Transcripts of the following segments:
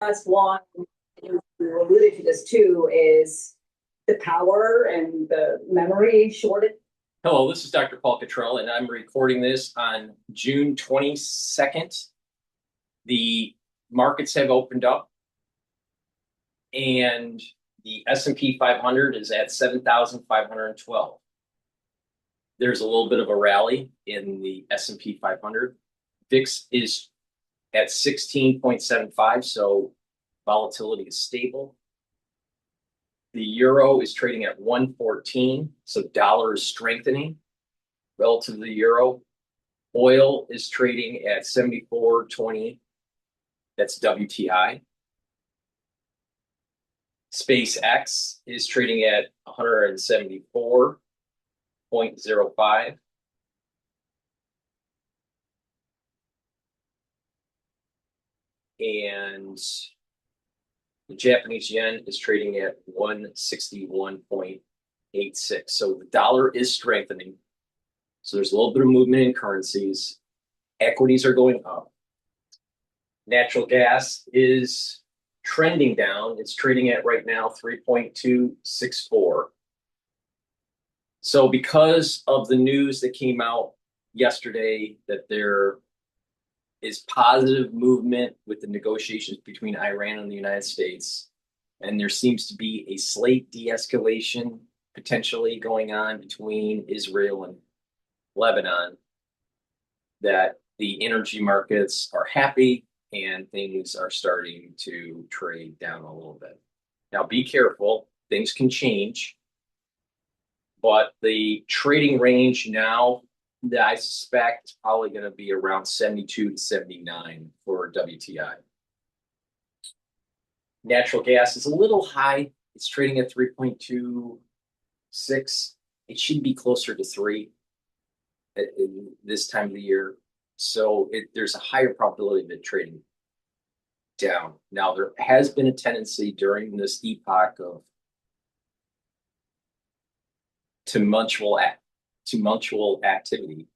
That's one, you alluded to this too, is the power and the memory shortage. Hello, this is DrPaulCottrell, and I'm recording this on June 22nd. The markets have opened up, and the S&P 500 is at 7,512. There's a little bit of a rally in the S&P 500. VIX is at 16.75, so volatility is stable. The euro is trading at 114, so dollar is strengthening relative to the euro. Oil is trading at 74.20. That's WTI. SpaceX is trading at 174.05. And the Japanese yen is trading at 161.86. So the dollar is strengthening. So there's a little bit of movement in currencies. Equities are going up. Natural gas is trending down. It's trading at right now 3.264. So because of the news that came out yesterday that there is positive movement with the negotiations between Iran and the United States, and there seems to be a slight de-escalation potentially going on between Israel and Lebanon, that the energy markets are happy and things are starting to trade down a little bit. Now, be careful. Things can change, but the trading range now that I suspect is probably going to be around 72 to 79 for WTI. Natural gas is a little high. It's trading at 3.26. It should be closer to 3 at this time of the year. So there's a higher probability of it trading down. Now, there has been a tendency during this epoch of tumultual activity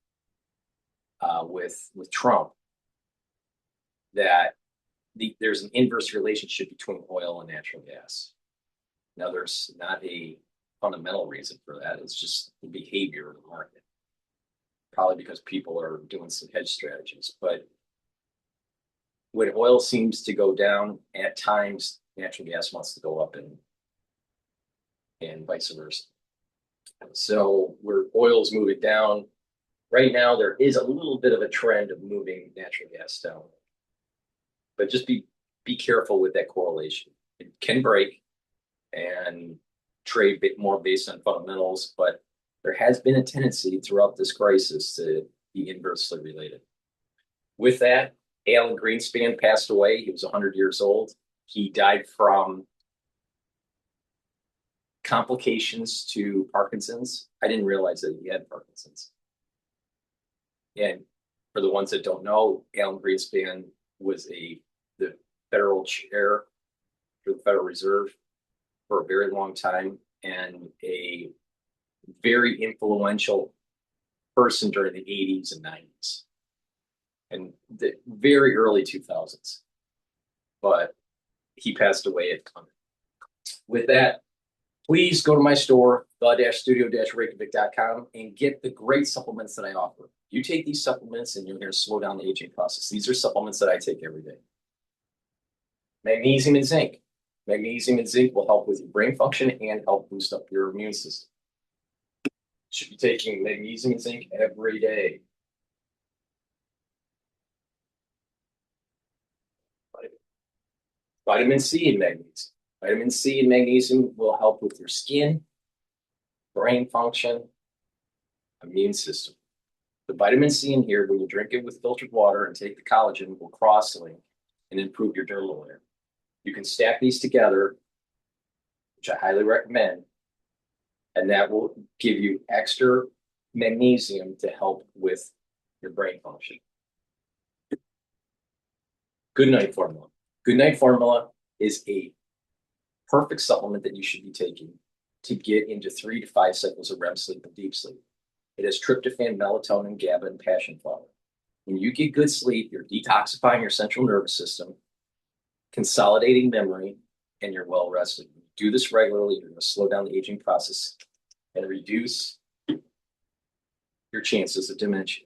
with Trump, that there's an inverse relationship between oil and natural gas. Now, there's not a fundamental reason for that. It's just the behavior of the market. Probably because people are doing some hedge strategies. But when oil seems to go down, at times natural gas wants to go up, and vice versa. So where oil is moving down, right now there is a little bit of a trend of moving natural gas down. But just be careful with that correlation. It can break and trade a bit more based on fundamentals, but there has been a tendency throughout this crisis to be inversely related. With that, Alan Greenspan passed away. He was 100 years old. He died from complications to Parkinson's. I didn't realize that he had Parkinson's. And for the ones that don't know, Alan Greenspan was the federal chair for the Federal Reserve for a very long time, and a very influential person during the 80s and 90s and the very early 2000s. But he passed away at Clemson. With that, please go to my store, the-studio-reykjavik.com, and get the great supplements that I offer. You take these supplements and you're going to slow down the aging process. These are supplements that I take every day. Magnesium and zinc. Magnesium and zinc will help with your brain function and help boost up your immune system. You should be taking magnesium and zinc every day. Vitamin C and magnesium. Vitamin C and magnesium will help with your skin, brain function, immune system. The vitamin C in here, when you drink it with filtered water and take the collagen, will cross-link and improve your dermal layer. You can stack these together, which I highly recommend, and that will give you extra magnesium to help with your brain function. Good Night Formula. Good Night Formula is a perfect supplement that you should be taking to get into 3 to 5 cycles of REM sleep and deep sleep. It has tryptophan, melatonin, GABA, and passion flower. When you get good sleep, you're detoxifying your central nervous system. consolidating memory, and you're well rested. Do this regularly, you're going to slow down the aging process and reduce your chances of dementia.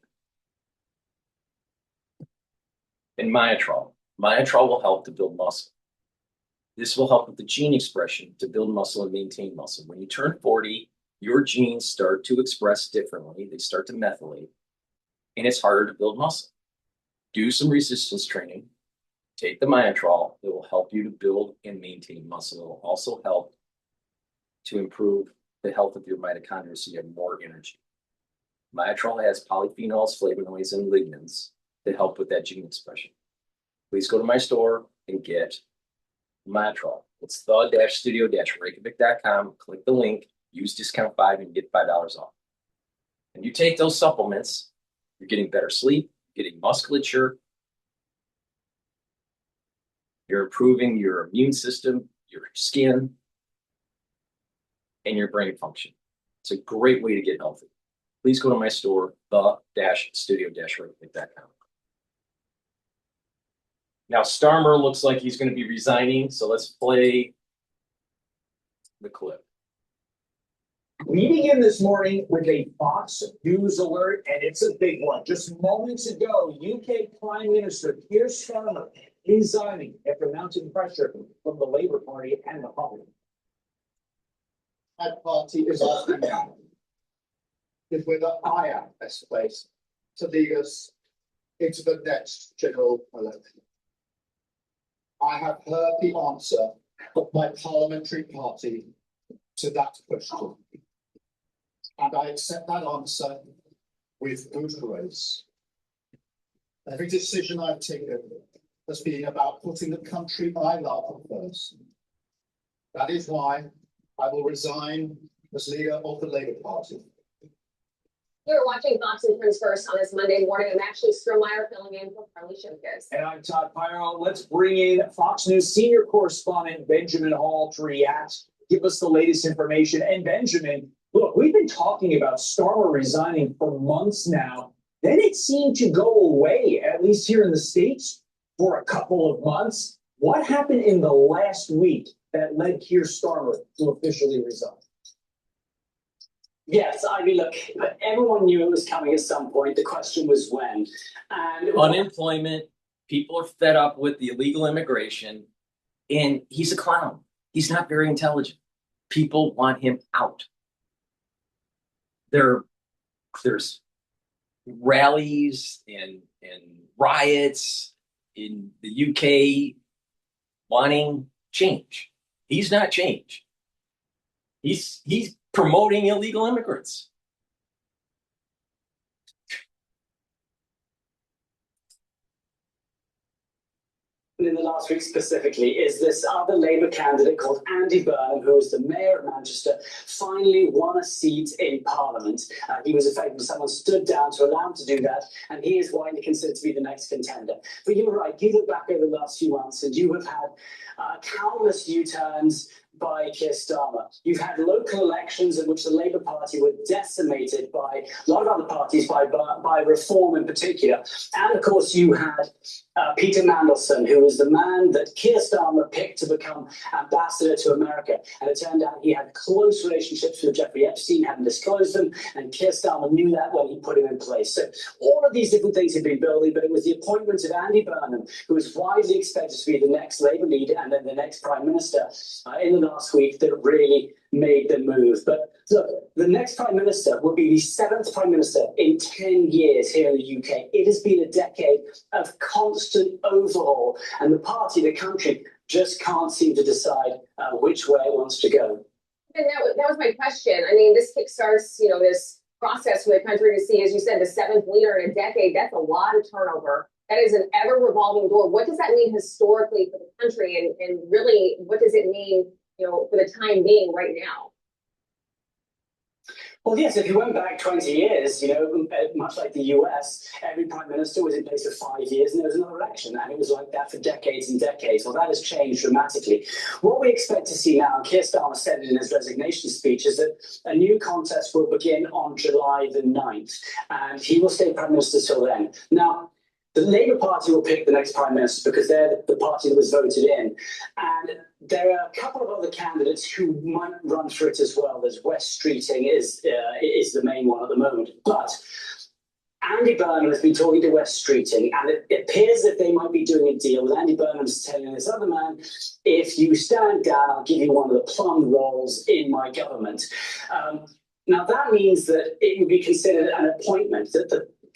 And myotrol. Myotrol will help to build muscle. This will help with the gene expression to build muscle and maintain muscle. When you turn 40, your genes start to express differently. They start to methylate, and it's harder to build muscle. Do some resistance training. Take the myotrol. It will help you to build and maintain muscle. It will also help to improve the health of your mitochondria so you have more energy. Myotrol has polyphenols, flavonoids, and lignans to help with that gene expression. Please go to my store and get Myotrol. It's the-studio-reykjavik.com. Click the link, use discount 5 and get $5 off. And you take those supplements, you're getting better sleep, getting musculature, you're improving your immune system, your skin, and your brain function. It's a great way to get healthy. Please go to my store, the-studio-reykjavik.com. Now, Starmer looks like he's going to be resigning, so let's play the clip. We begin this morning with a Fox News alert, and it's a big one. Just moments ago, UK Prime Minister Keir Starmer resigning after mounting pressure from the Labour Party and the public. That party is asking now is whether I am best placed to lead us into the next general election. I have heard the answer of my parliamentary party to that question, and I accept that answer with good grace. Every decision I've taken has been about putting the country I love first. That is why I will resign as leader of the Labour Party. You're watching Fox and Friends First on this Monday morning. I'm actually Strohmeyer filling in for Carly Shimkus. And I'm Todd Pyro. Let's bring in Fox News senior correspondent Benjamin Hall to react, give us the latest information. And Benjamin, look, we've been talking about Starmer resigning for months now. Then it seemed to go away, at least here in the States, for a couple of months. What happened in the last week that led Keir Starmer to officially resign? Yes, I mean, look, everyone knew it was coming at some point. The question was when. And Unemployment, people are fed up with the illegal immigration, and he's a clown. He's not very intelligent. People want him out. There's rallies and riots in the UK wanting change. He's not change. He's promoting illegal immigrants. in the last week specifically is this other Labour candidate called Andy Burnham, who was the mayor of Manchester, finally won a seat in Parliament. He was effectively someone stood down to allow him to do that, and he is widely considered to be the next contender. But you're right, you look back over the last few months and you have had countless U-turns by Keir Starmer. You've had local elections in which the Labour Party were decimated by a lot of other parties, by Reform in particular. And of course, you had Peter Mandelson, who was the man that Keir Starmer picked to become ambassador to America. And it turned out he had close relationships with Jeffrey Epstein, hadn't disclosed them, and Keir Starmer knew that when he put him in place. So all of these different things had been building, but it was the appointment of Andy Burnham, who was widely expected to be the next Labour leader and then the next Prime Minister in the last week, that really made the move. But look, the next Prime Minister will be the 7th Prime Minister in 10 years here in the UK. It has been a decade of constant overhaul, and the party, the country, just can't seem to decide which way it wants to go. And that was my question. I mean, this kickstarts, this process for the country to see, as you said, the 7th leader in a decade. That's a lot of turnover. That is an ever-revolving door. What does that mean historically for the country, and really, what does it mean, for the time being right now? Well, yes, if you went back 20 years, much like the US, every prime minister was in place for 5 years and there was another election. And it was like that for decades and decades. Well, that has changed dramatically. What we expect to see now, and Keir Starmer said it in his resignation speech, is that a new contest will begin on July the 9th. And he will stay prime minister till then. Now, the Labour Party will pick the next Prime Minister because they're the party that was voted in. And there are a couple of other candidates who might run for it as well. There's West Streeting is the main one at the moment. But Andy Burnham has been talking to West Streeting, and it appears that they might be doing a deal with Andy Burnham's telling this other man, if you stand down, I'll give you one of the plum roles in my government. Now, that means that it would be considered an appointment, that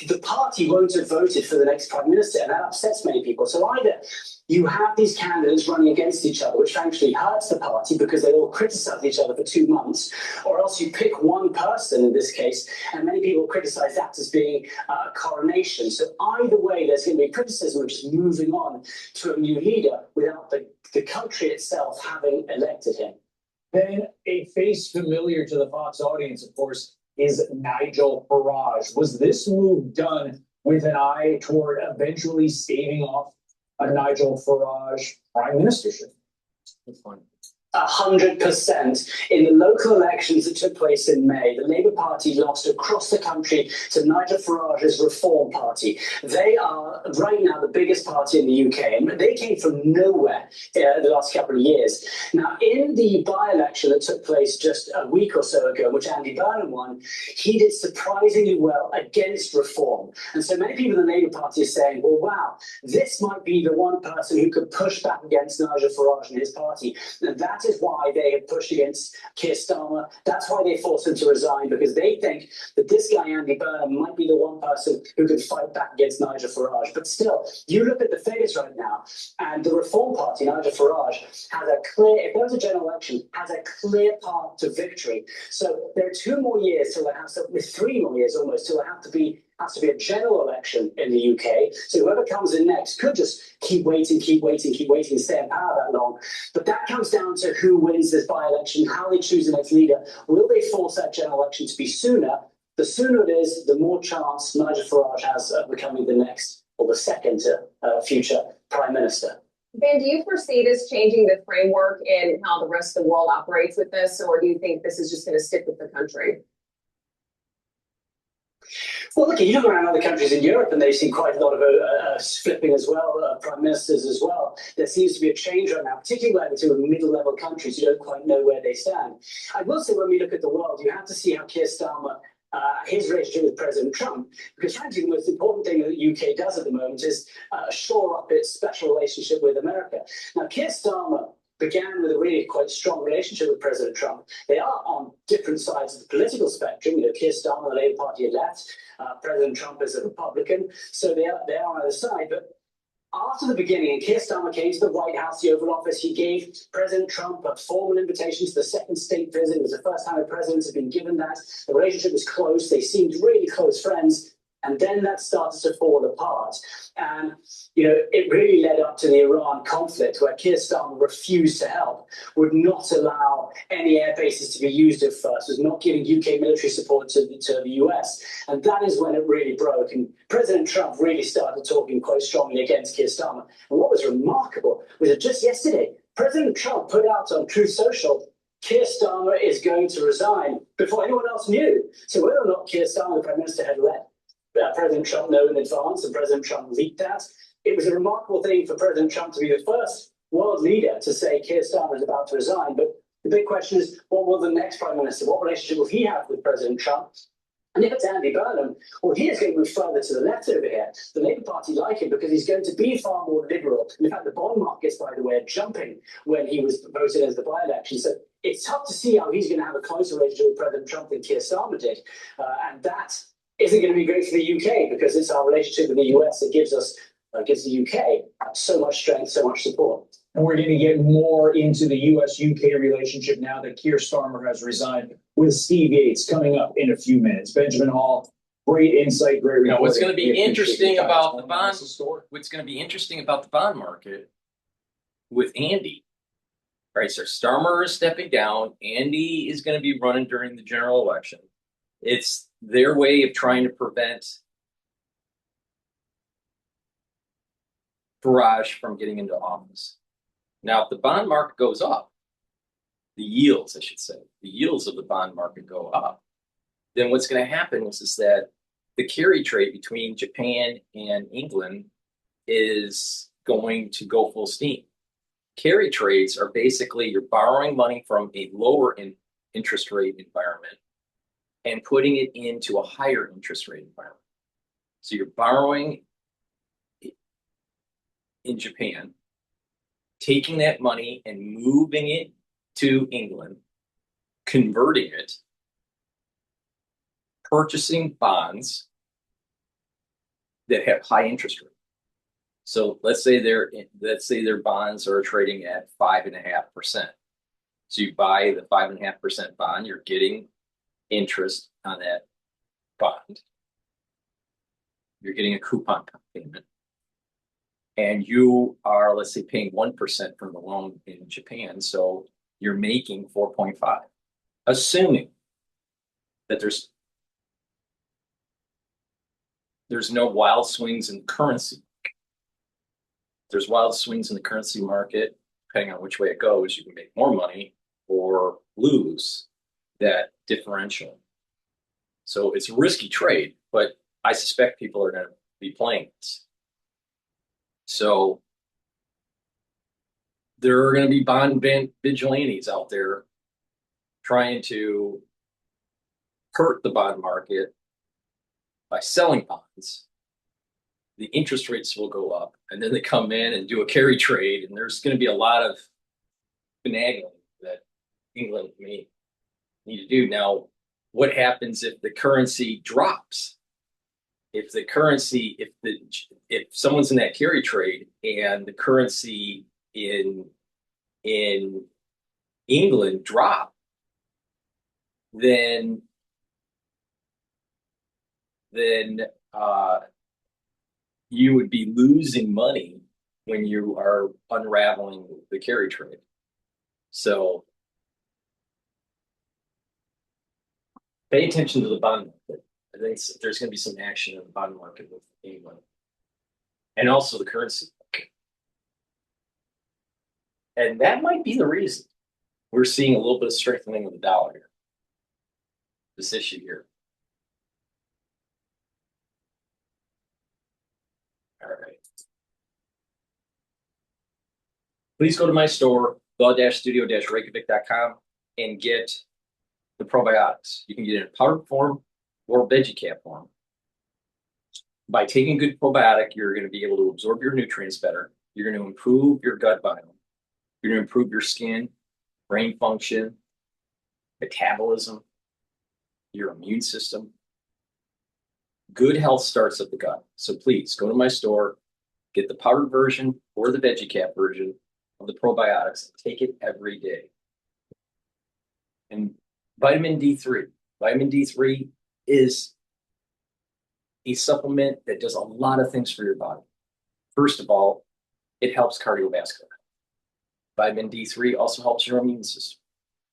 the party won't have voted for the next Prime Minister, and that upsets many people. So either you have these candidates running against each other, which actually hurts the party because they all criticize each other for 2 months, or else you pick one person in this case, and many people criticize that as being a coronation. So either way, there's going to be criticism of just moving on to a new leader without the country itself having elected him. Then a face familiar to the Fox audience, of course, is Nigel Farage. Was this move done with an eye toward eventually staving off a Nigel Farage prime ministership? That's fine. 100%. In the local elections that took place in May, the Labour Party lost across the country to Nigel Farage's Reform Party. They are right now the biggest party in the UK, and they came from nowhere the last couple of years. Now, in the by-election that took place just a week or so ago, which Andy Burnham won, he did surprisingly well against reform. And so many people in the Labour Party are saying, well, wow, this might be the one person who could push back against Nigel Farage and his party. And that is why they have pushed against Keir Starmer. That's why they forced him to resign, because they think that this guy, Andy Burnham, might be the one person who could fight back against Nigel Farage. But still, you look at the figures right now, and the Reform Party, Nigel Farage, has a clear, if there was a general election, has a clear path to victory. So there are 2 more years till there has to, with 3 more years almost, till there has to be a general election in the UK. So whoever comes in next could just keep waiting, and stay in power that long. But that comes down to who wins this by-election, how they choose the next leader. Will they force that general election to be sooner? The sooner it is, the more chance Nigel Farage has of becoming the next or the second future Prime Minister. Ben, do you foresee this changing the framework in how the rest of the world operates with this, or do you think this is just going to stick with the country? Well, look, you look around other countries in Europe and they've seen quite a lot of flipping as well, prime ministers as well. There seems to be a change right now, particularly to middle-level countries who don't quite know where they stand. I will say when we look at the world, you have to see how Keir Starmer, his relationship with President Trump, because frankly, the most important thing that the UK does at the moment is shore up its special relationship with America. Now, Keir Starmer began with a really quite strong relationship with President Trump. They are on different sides of the political spectrum. You know, Keir Starmer, the Labour Party, had left. President Trump is a Republican, so they are on either side. But after the beginning, and Keir Starmer came to the White House, the Oval Office, he gave President Trump a formal invitation to the second state visit. It was the first time a president had been given that. The relationship was close. They seemed really close friends. And then that started to fall apart. And, you know, it really led up to the Iran conflict where Keir Starmer refused to help, would not allow any air bases to be used at first, was not giving UK military support to the US. And that is when it really broke. And President Trump really started talking quite strongly against Keir Starmer. And what was remarkable was that just yesterday, President Trump put out on Truth Social, Keir Starmer is going to resign, before anyone else knew. So whether or not Keir Starmer, the Prime Minister, had let President Trump know in advance, and President Trump leaked that, it was a remarkable thing for President Trump to be the first world leader to say Keir Starmer is about to resign. But the big question is, what will the next Prime Minister, what relationship will he have with President Trump? And if it's Andy Burnham, well, he is going to move further to the left over here. The Labour Party like him because he's going to be far more liberal. In fact, the bond markets, by the way, are jumping when he was voted as the by-election. So it's tough to see how he's going to have a closer relationship with President Trump than Keir Starmer did. And that isn't going to be great for the UK because it's our relationship with the US that gives the UK so much strength, so much support. And we're going to get more into the US-UK relationship now that Keir Starmer has resigned, with Steve Yates coming up in a few minutes. Benjamin Hall, great insight, great reporting. What's going to be interesting about the bond? What's going to be interesting about the bond market with Andy? Right, so Starmer is stepping down. Andy is going to be running during the general election. It's their way of trying to prevent Farage from getting into office. Now, if the bond market goes up, the yields, I should say, the yields of the bond market go up, then what's going to happen is that the carry trade between Japan and England is going to go full steam. Carry trades are basically you're borrowing money from a lower interest rate environment and putting it into a higher interest rate environment. So you're borrowing in Japan, taking that money and moving it to England, converting it, purchasing bonds that have high interest rate. So let's say their bonds are trading at 5.5%. So you buy the 5.5% bond, you're getting interest on that bond. You're getting a coupon payment. And you are, let's say, paying 1% for the loan in Japan. So you're making 4.5, assuming that there's no wild swings in currency. There's wild swings in the currency market, depending on which way it goes, you can make more money or lose that differential. So it's a risky trade, but I suspect people are going to be playing this. So there are going to be bond vigilantes out there trying to hurt the bond market by selling bonds. The interest rates will go up, and then they come in and do a carry trade, and there's going to be a lot of finagling that England may need to do. Now, what happens if the currency drops? If someone's in that carry trade and the currency in England drop, then you would be losing money when you are unraveling the carry trade. So pay attention to the bond market. I think there's going to be some action in the bond market with England, and also the currency market. And that might be the reason we're seeing a little bit of strengthening of the dollar here. This issue here. All right. Please go to my store, the-studio-reykjavik.com, and get the probiotics. You can get it in powder form or veggie cap form. By taking good probiotic, you're going to be able to absorb your nutrients better. You're going to improve your gut biome. You're going to improve your skin, brain function, metabolism, your immune system. Good health starts at the gut. So please go to my store, get the powdered version or the veggie cap version of the probiotics, and take it every day. And vitamin D3. Vitamin D3 is a supplement that does a lot of things for your body. First of all, it helps cardiovascular. Vitamin D3 also helps your immune system.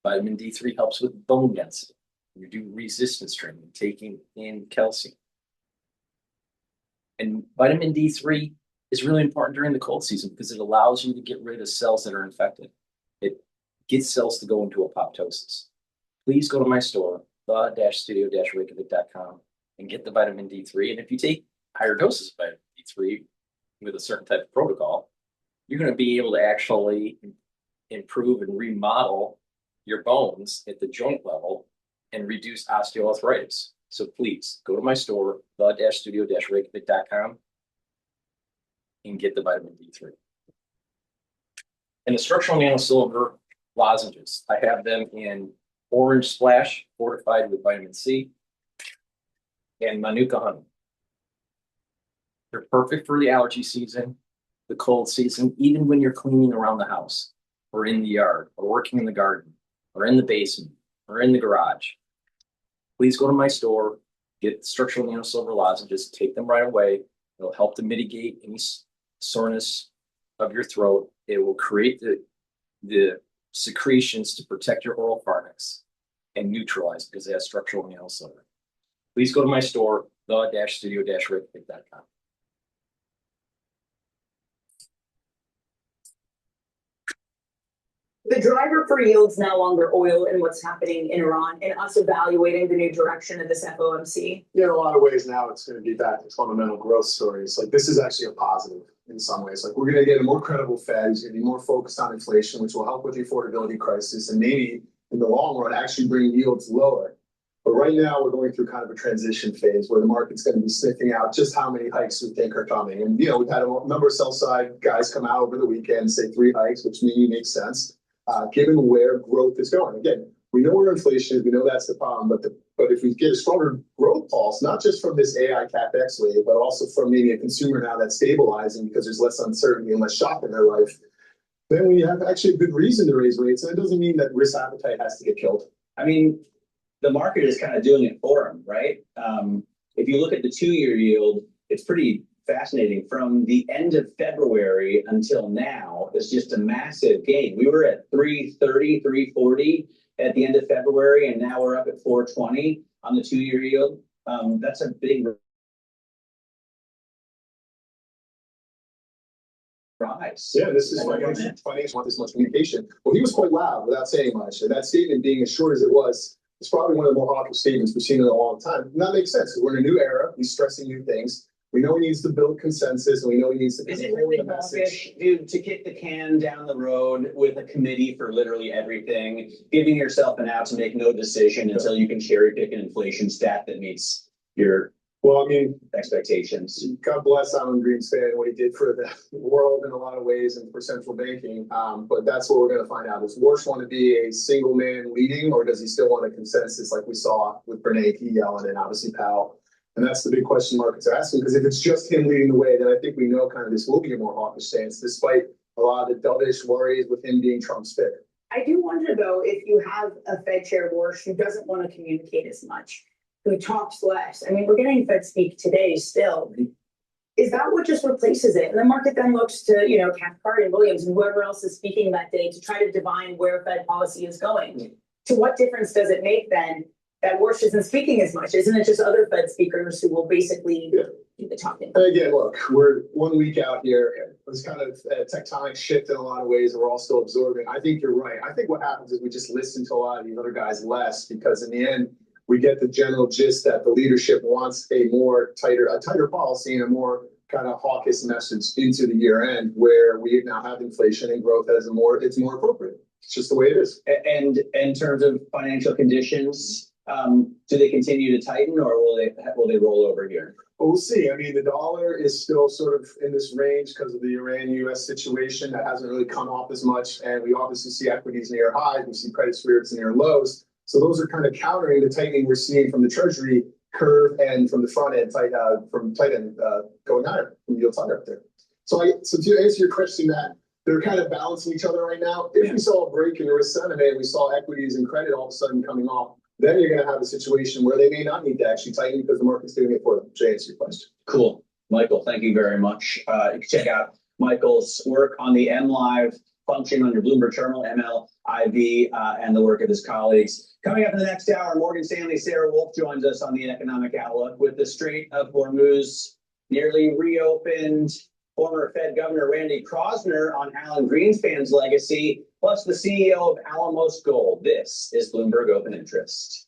Vitamin D3 helps with bone density. You do resistance training, taking in calcium. And vitamin D3 is really important during the cold season because it allows you to get rid of cells that are infected. It gets cells to go into apoptosis. Please go to my store, the-studio-reykjavik.com, and get the vitamin D3. And if you take higher doses of vitamin D3 with a certain type of protocol, you're going to be able to actually improve and remodel your bones at the joint level and reduce osteoarthritis. So please go to my store, the-studio-reykjavik.com, and get the vitamin D3. And the structural nanosilver lozenges, I have them in orange splash, fortified with vitamin C, and Manuka honey. They're perfect for the allergy season, the cold season, even when you're cleaning around the house, or in the yard, or working in the garden, or in the basement, or in the garage. Please go to my store, get the structural nanosilver lozenges, take them right away. It'll help to mitigate any soreness of your throat. It will create the secretions to protect your oral pharynx and neutralize because it has structural nanosilver. Please go to my store, the-studio-reykjavik.com. The driver for yields no longer oil and what's happening in Iran and us evaluating the new direction of this FOMC. In a lot of ways now it's going to be back to fundamental growth stories. Like this is actually a positive in some ways. Like we're going to get a more credible Fed who's going to be more focused on inflation, which will help with the affordability crisis and maybe in the long run actually bring yields lower. But right now we're going through kind of a transition phase where the market's going to be sniffing out just how many hikes we think are coming. And you know, we've had a number of sell side guys come out over the weekend and say 3 hikes, which maybe makes sense. Given where growth is going. Again, we know where inflation is, we know that's the problem, but if we get a stronger growth pulse, not just from this AI CapEx wave, but also from maybe a consumer now that's stabilizing because there's less uncertainty and less shock in their life, then we have actually a good reason to raise rates. And it doesn't mean that risk appetite has to get killed. I mean, the market is kind of doing it for them, right? If you look at the 2-year yield, it's pretty fascinating. From the end of February until now, it's just a massive gain. We were at 330, 340 at the end of February, and now we're up at 420 on the 2-year yield. That's a big rise. Yeah, this is financial want this much communication. Well, he was quite loud without saying much. And that statement being as short as it was, it's probably one of the more hawkish statements we've seen in a long time. And that makes sense. We're in a new era. He's stressing new things. We know he needs to build consensus, and we know he needs to. Is it really hawkish, dude, to kick the can down the road with a committee for literally everything, giving yourself an out to make no decision until you can cherry pick an inflation stat that meets your expectations? God bless Alan Greenspan, what he did for the world in a lot of ways and for central banking. But that's what we're going to find out. Does Warsh want to be a single man leading, or does he still want a consensus like we saw with Bernanke, Yellen, and obviously Powell? And that's the big question markets are asking, because if it's just him leading the way, then I think we know kind of this will be a more hawkish stance, despite a lot of the dovish worries with him being Trump's pick. I do wonder, though, if you have a Fed chair, Warsh, who doesn't want to communicate as much, who talks less. I mean, we're getting Fed speak today still. Is that what just replaces it? And the market then looks to, you know, Cathcart and Williams and whoever else is speaking that day to try to divine where Fed policy is going. To what difference does it make then that Warsh isn't speaking as much? Isn't it just other Fed speakers who will basically do the talking? And again, look, we're 1 week out here. It was kind of a tectonic shift in a lot of ways, and we're all still absorbing. I think you're right. I think what happens is we just listen to a lot of these other guys less, because in the end, we get the general gist that the leadership wants a tighter policy and a more kind of hawkish message into the year end, where we now have inflation and growth it's more appropriate. It's just the way it is. And in terms of financial conditions, do they continue to tighten, or will they roll over here? Well, we'll see. I mean, the dollar is still sort of in this range because of the Iran-US situation that hasn't really come off as much, and we obviously see equities near highs, we see credit spreads near lows. So those are kind of countering the tightening we're seeing from the Treasury curve and from the front end, going higher, from yields higher up there. So to answer your question, Matt, they're kind of balancing each other right now. If we saw a break in risk sentiment, we saw equities and credit all of a sudden coming off, then you're going to have a situation where they may not need to actually tighten because the market's doing it for them. To answer your question. Cool. Michael, thank you very much. You can check out Michael's work on the MLive function on your Bloomberg Terminal, MLIV, and the work of his colleagues. Coming up in the next hour, Morgan Stanley's Sarah Wolf joins us on the economic outlook. With the Strait of Hormuz nearly reopened, former Fed Governor Randy Kroszner on Alan Greenspan's legacy, plus the CEO of Alamos Gold. This is Bloomberg Open Interest.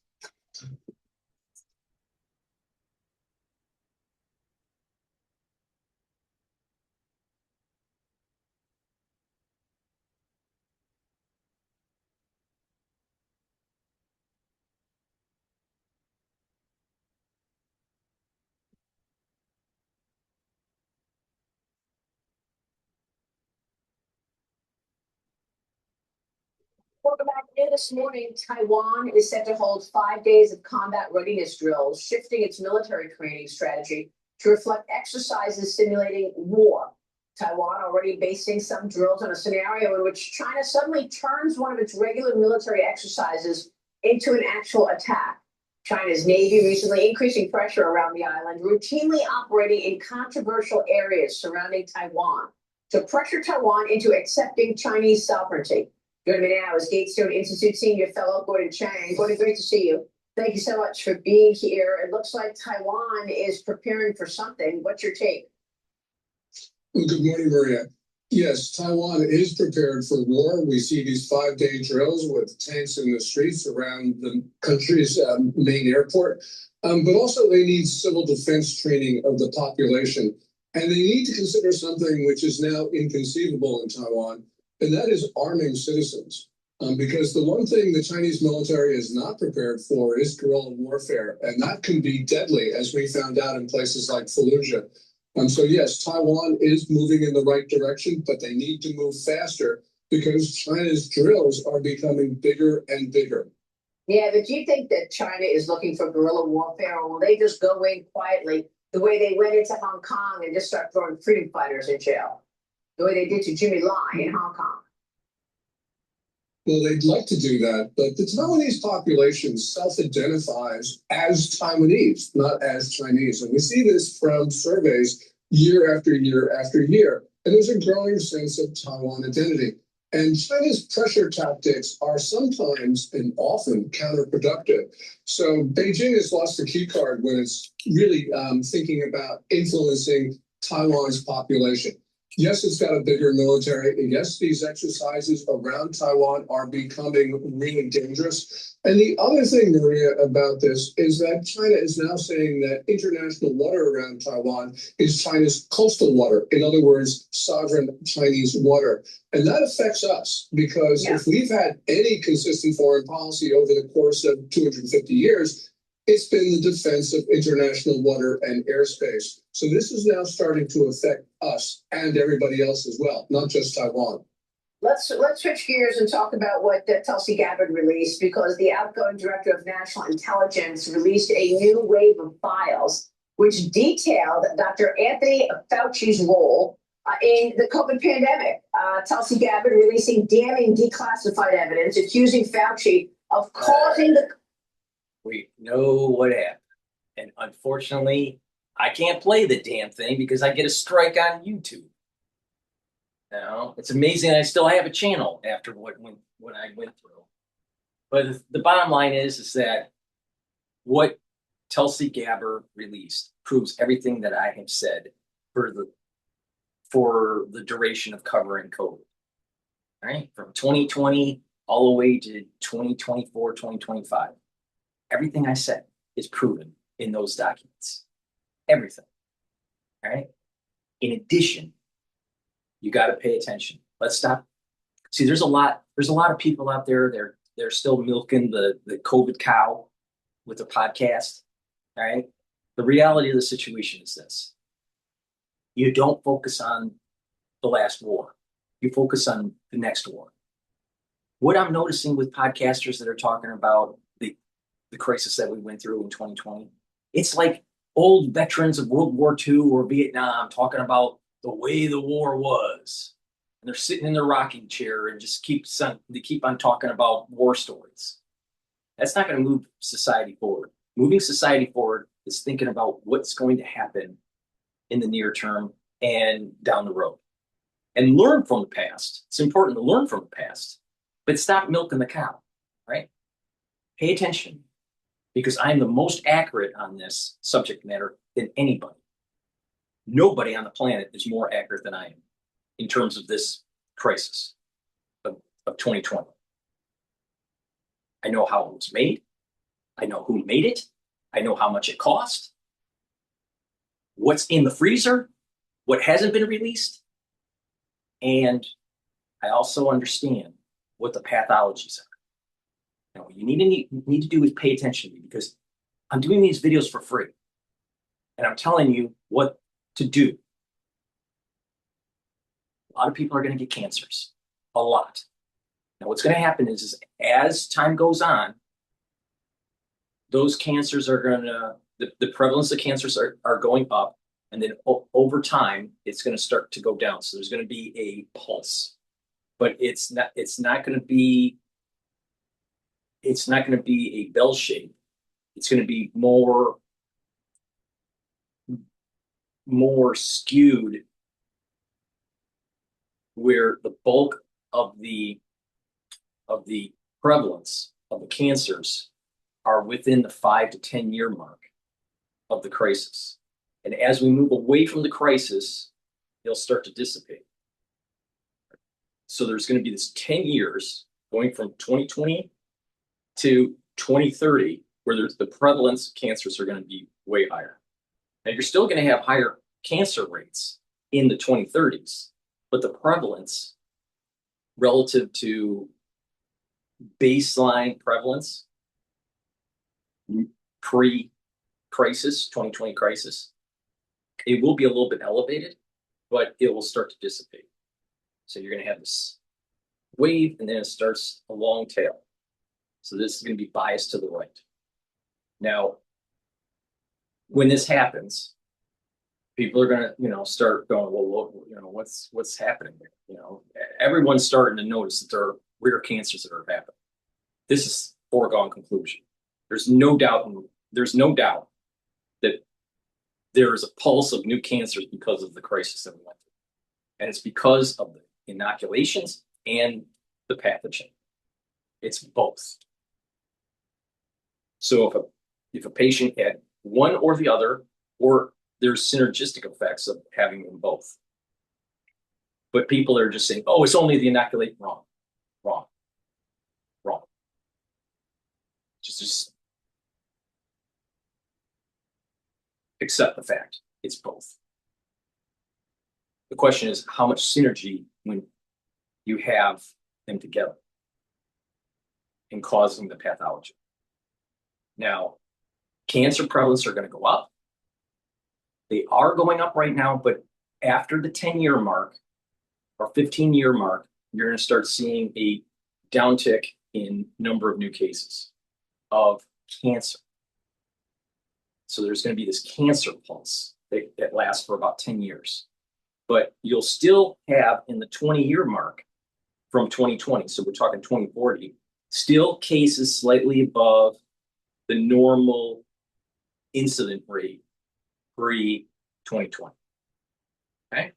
Welcome back. This morning, Taiwan is set to hold 5 days of combat readiness drills, shifting its military training strategy to reflect exercises simulating war. Taiwan already basing some drills on a scenario in which China suddenly turns one of its regular military exercises into an actual attack. China's Navy recently increasing pressure around the island, routinely operating in controversial areas surrounding Taiwan to pressure Taiwan into accepting Chinese sovereignty. Joining me now is Gatestone Institute Senior Fellow Gordon Chang. Gordon, great to see you. Thank you so much for being here. It looks like Taiwan is preparing for something. What's your take? Well, good morning, Maria. Yes, Taiwan is prepared for war. We see these 5-day drills with tanks in the streets around the country's main airport. But also they need civil defense training of the population. And they need to consider something which is now inconceivable in Taiwan, and that is arming citizens. Because the one thing the Chinese military is not prepared for is guerrilla warfare, and that can be deadly, as we found out in places like Fallujah. So yes, Taiwan is moving in the right direction, but they need to move faster because China's drills are becoming bigger and bigger. Yeah, but do you think that China is looking for guerrilla warfare, or will they just go in quietly the way they went into Hong Kong and just start throwing freedom fighters in jail, the way they did to Jimmy Lai in Hong Kong? Well, they'd like to do that, but the Taiwanese population self-identifies as Taiwanese, not as Chinese. And we see this from surveys year after year after year. And there's a growing sense of Taiwan identity. And China's pressure tactics are sometimes and often counterproductive. So Beijing has lost the key card when it's really thinking about influencing Taiwan's population. Yes, it's got a bigger military. And yes, these exercises around Taiwan are becoming really dangerous. And the other thing, Maria, about this is that China is now saying that international water around Taiwan is China's coastal water. In other words, sovereign Chinese water. And that affects us because if we've had any consistent foreign policy over the course of 250 years, it's been the defense of international water and airspace. So this is now starting to affect us and everybody else as well, not just Taiwan. Let's switch gears and talk about what Tulsi Gabbard released, because the outgoing director of national intelligence released a new wave of files which detailed Dr. Anthony Fauci's role in the COVID pandemic. Tulsi Gabbard releasing damning declassified evidence accusing Fauci of causing the... We know what happened. And unfortunately, I can't play the damn thing because I get a strike on YouTube. You know, it's amazing I still have a channel after what I went through. But the bottom line is that what Tulsi Gabbard released proves everything that I have said for the duration of covering COVID. All right, from 2020 all the way to 2024, 2025. Everything I said is proven in those documents. Everything. All right. In addition, you got to pay attention. Let's stop. See, there's a lot of people out there. They're still milking the COVID cow with the podcast. All right. The reality of the situation is this. You don't focus on the last war. You focus on the next war. What I'm noticing with podcasters that are talking about the crisis that we went through in 2020, it's like old veterans of World War II or Vietnam talking about the way the war was. And they're sitting in their rocking chair and just keep on talking about war stories. That's not going to move society forward. Moving society forward is thinking about what's going to happen in the near term and down the road. And learn from the past. It's important to learn from the past, but stop milking the cow, right? Pay attention, because I'm the most accurate on this subject matter than anybody. Nobody on the planet is more accurate than I am in terms of this crisis of 2020. I know how it was made. I know who made it. I know how much it cost. What's in the freezer, what hasn't been released. And I also understand what the pathologies are. What you need to do is pay attention to me, because I'm doing these videos for free. And I'm telling you what to do. A lot of people are going to get cancers. A lot. Now, what's going to happen is as time goes on, those cancers are going to, the prevalence of cancers are going up. And then over time, it's going to start to go down. So there's going to be a pulse. But it's not going to be a bell shape. It's going to be more skewed, where the bulk of the prevalence of the cancers are within the 5 to 10 year mark of the crisis. And as we move away from the crisis, they'll start to dissipate. So there's going to be this 10 years going from 2020 to 2030, where the prevalence of cancers are going to be way higher. Now you're still going to have higher cancer rates in the 2030s, but the prevalence relative to baseline prevalence pre-crisis, 2020 crisis, it will be a little bit elevated, but it will start to dissipate. So you're going to have this wave, and then it starts a long tail. So this is going to be biased to the right. Now, when this happens, people are going to, start going, well, what's happening here? Everyone's starting to notice that there are rare cancers that are happening. This is foregone conclusion. There's no doubt that there is a pulse of new cancers because of the crisis that we went through. And it's because of the inoculations and the pathogen. It's both. So if a patient had one or the other, or there's synergistic effects of having them both. But people are just saying, oh, it's only the inoculate. Wrong. Just accept the fact it's both. The question is how much synergy when you have them together in causing the pathology. Now, cancer prevalence are going to go up. They are going up right now, but after the 10-year mark or 15-year mark, you're going to start seeing a downtick in number of new cases of cancer. So there's going to be this cancer pulse that lasts for about 10 years. But you'll still have in the 20-year mark from 2020, so we're talking 2040, still cases slightly above the normal incident rate pre-2020. Okay?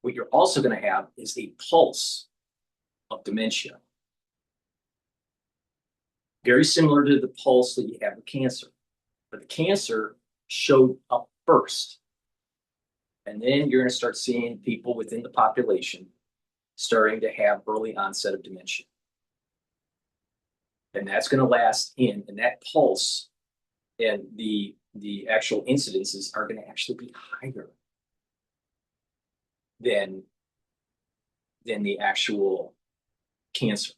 What you're also going to have is a pulse of dementia. Very similar to the pulse that you have with cancer. But the cancer showed up first. And then you're going to start seeing people within the population starting to have early onset of dementia. And that's going to last in, and that pulse and the actual incidences are going to actually be higher than the actual cancer.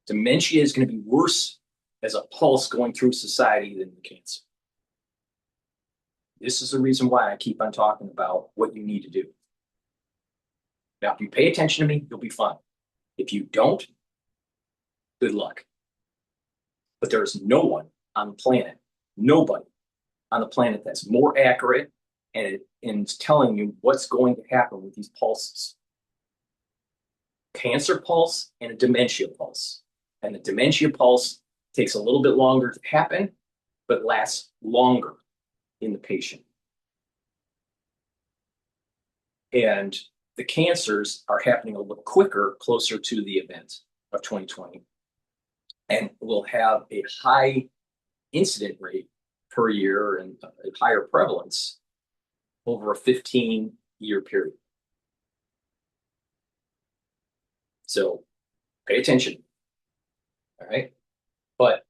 Dementia is going to be worse as a pulse going through society than the cancer. This is the reason why I keep on talking about what you need to do. Now, if you pay attention to me, you'll be fine. If you don't, good luck. But there's no one on the planet, nobody on the planet that's more accurate and it's telling you what's going to happen with these pulses. Cancer pulse and a dementia pulse. And the dementia pulse takes a little bit longer to happen, but lasts longer in the patient. And the cancers are happening a little quicker, closer to the event of 2020. And will have a high incident rate per year and a higher prevalence over a 15-year period. So pay attention. All right. But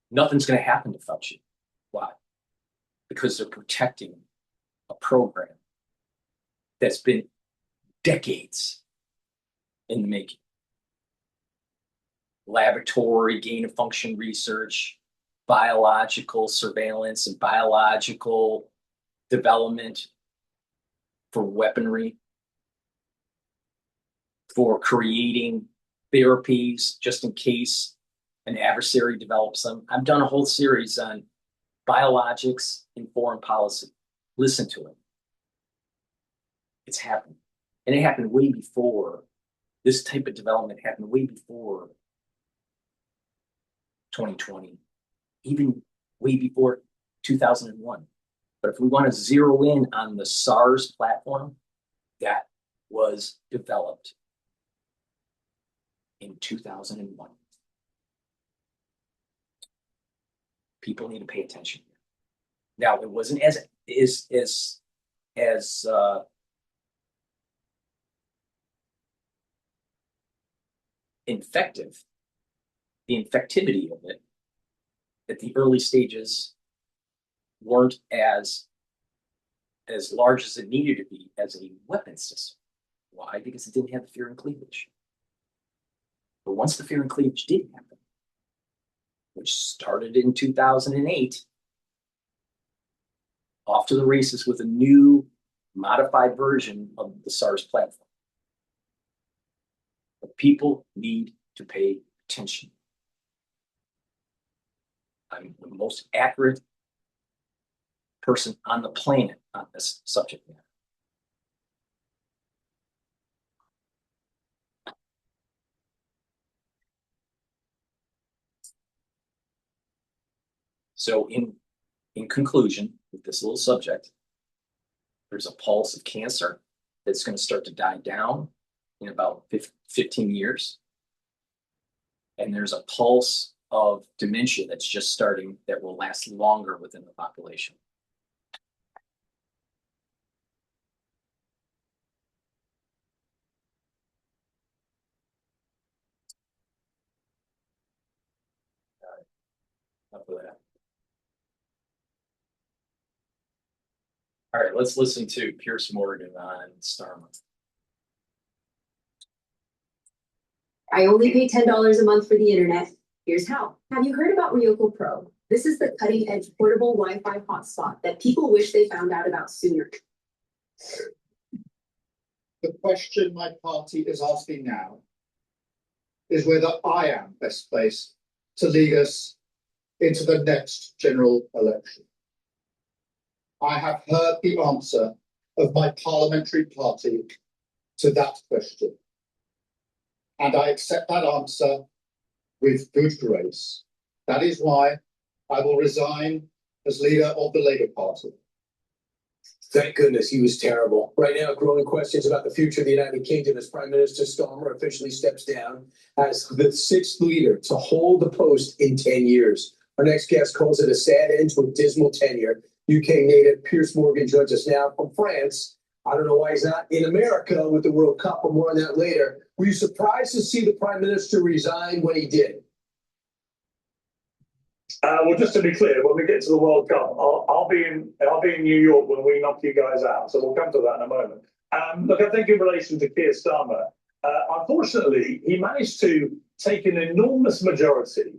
nothing's going to happen to Fauci. Why? Because they're protecting a program that's been decades in the making. Laboratory gain of function research, biological surveillance, and biological development for weaponry, for creating therapies just in case an adversary develops them. I've done a whole series on biologics in foreign policy. Listen to it. It's happened. And it happened way before. This type of development happened way before 2020, even way before 2001. But if we want to zero in on the SARS platform, that was developed in 2001. People need to pay attention here. Now, it wasn't as infective, the infectivity of it at the early stages weren't as large as it needed to be as a weapon system. Why? Because it didn't have the fear and cleavage. But once the fear and cleavage did happen, which started in 2008, off to the races with a new modified version of the SARS platform. But people need to pay attention. I'm the most accurate person on the planet on this subject matter. So in conclusion, with this little subject, there's a pulse of cancer that's going to start to die down in about 15 years. And there's a pulse of dementia that's just starting that will last longer within the population. Enough of that. All right, let's listen to Piers Morgan on Starmer. I only pay $10 a month for the internet. Here's how. Have you heard about Ryoko Pro? This is the cutting-edge portable Wi-Fi hotspot that people wish they found out about sooner. The question my party is asking now is whether I am best placed to lead us into the next general election. I have heard the answer of my parliamentary party to that question, and I accept that answer with good grace. That is why I will resign as leader of the Labour Party. Thank goodness he was terrible. Right now, growing questions about the future of the United Kingdom as Prime Minister Starmer officially steps down as the sixth leader to hold the post in 10 years. Our next guest calls it a sad end to a dismal tenure. UK native Piers Morgan joins us now from France. I don't know why he's not in America with the World Cup, but more on that later. Were you surprised to see the Prime Minister resign when he did? Well, just to be clear, when we get to the World Cup, I'll be in New York when we knock you guys out. So we'll come to that in a moment. Look, I think in relation to Keir Starmer, unfortunately, he managed to take an enormous majority,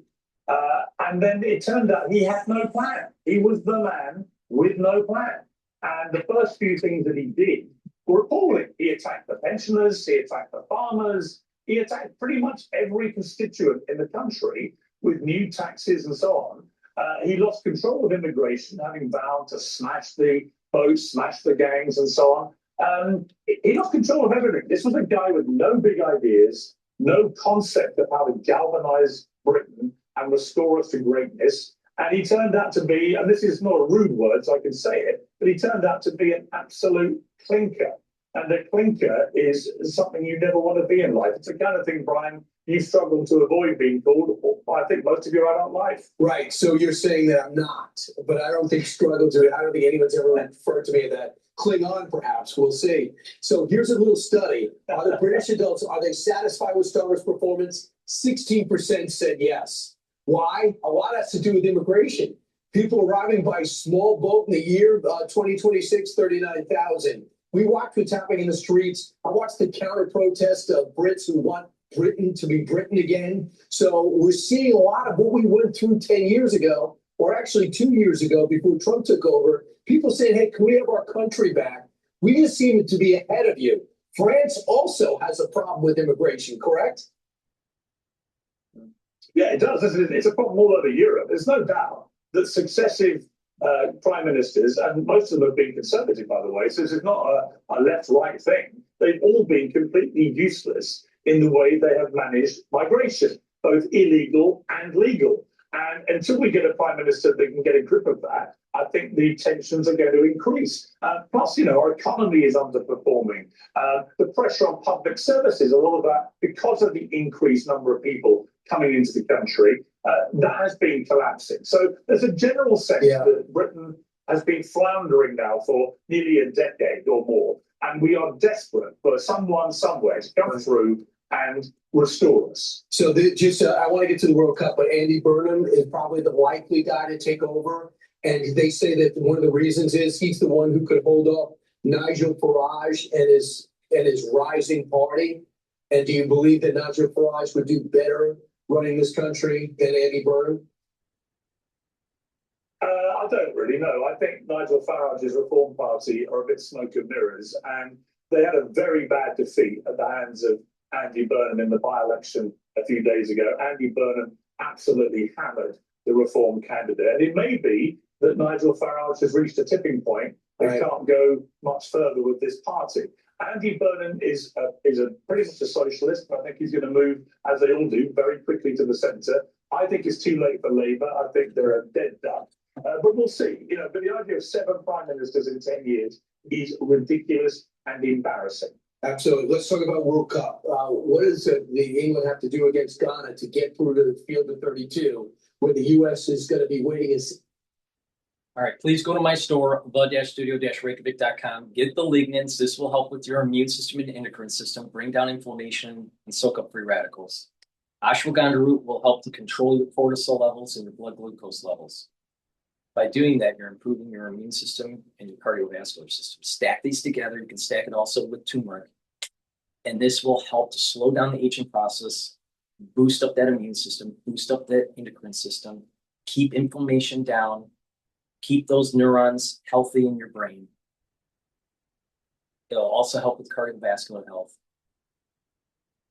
and then it turned out he had no plan. He was the man with no plan. And the first few things that he did were appalling. He attacked the pensioners, he attacked the farmers, he attacked pretty much every constituent in the country with new taxes and so on. He lost control of immigration, having vowed to smash the boats, smash the gangs and so on. He lost control of everything. This was a guy with no big ideas, no concept of how to galvanize Britain and restore us to greatness. And he turned out to be, and this is not a rude word, so I can say it, but he turned out to be an absolute clinker. And a clinker is something you never want to be in life. It's the kind of thing, Brian, you struggle to avoid being called, I think, most of your adult life. Right. So you're saying that I'm not, but I don't think struggle to it. I don't think anyone's ever referred to me as that. Klingon, perhaps. We'll see. So here's a little study. Are the British adults, are they satisfied with Starmer's performance? 16% said yes. Why? A lot has to do with immigration. People arriving by small boat in the year 2026, 39,000. We watch what's happening in the streets. I watched the counter protest of Brits who want Britain to be Britain again. So we're seeing a lot of what we went through 10 years ago, or actually 2 years ago before Trump took over. People saying, hey, can we have our country back? We just seem to be ahead of you. France also has a problem with immigration, correct? Yeah, it does. It's a problem all over Europe. There's no doubt that successive prime ministers, and most of them have been conservative, by the way, so this is not a left-right thing. They've all been completely useless in the way they have managed migration, both illegal and legal. And until we get a prime minister that can get a grip of that, I think the tensions are going to increase. Plus, our economy is underperforming. The pressure on public services, a lot of that, because of the increased number of people coming into the country, that has been collapsing. So there's a general sense that Britain has been floundering now for nearly a decade or more. And we are desperate for someone somewhere to come through and restore us. So I want to get to the World Cup, but Andy Burnham is probably the likely guy to take over. And they say that one of the reasons is he's the one who could hold up Nigel Farage and his rising party. And do you believe that Nigel Farage would do better running this country than Andy Burnham? I don't really know. I think Nigel Farage's Reform Party are a bit smoke and mirrors, and they had a very bad defeat at the hands of Andy Burnham in the by-election a few days ago. Andy Burnham absolutely hammered the Reform candidate. And it may be that Nigel Farage has reached a tipping point and can't go much further with this party. Andy Burnham is pretty much a socialist, but I think he's going to move, as they all do, very quickly to the centre. I think it's too late for Labour. I think they're a dead duck. But we'll see. But the idea of 7 prime ministers in 10 years is ridiculous and embarrassing. Absolutely. Let's talk about World Cup. What does the England have to do against Ghana to get through to the field of 32, where the U.S. is going to be waiting? All right, please go to my store, the-studio-reykjavik.com. Get the lignans. This will help with your immune system and endocrine system, bring down inflammation, and soak up free radicals. Ashwagandha root will help to control your cortisol levels and your blood glucose levels. By doing that, you're improving your immune system and your cardiovascular system. Stack these together. You can stack it also with turmeric. And this will help to slow down the aging process, boost up that immune system, boost up that endocrine system, keep inflammation down, keep those neurons healthy in your brain. It'll also help with cardiovascular health.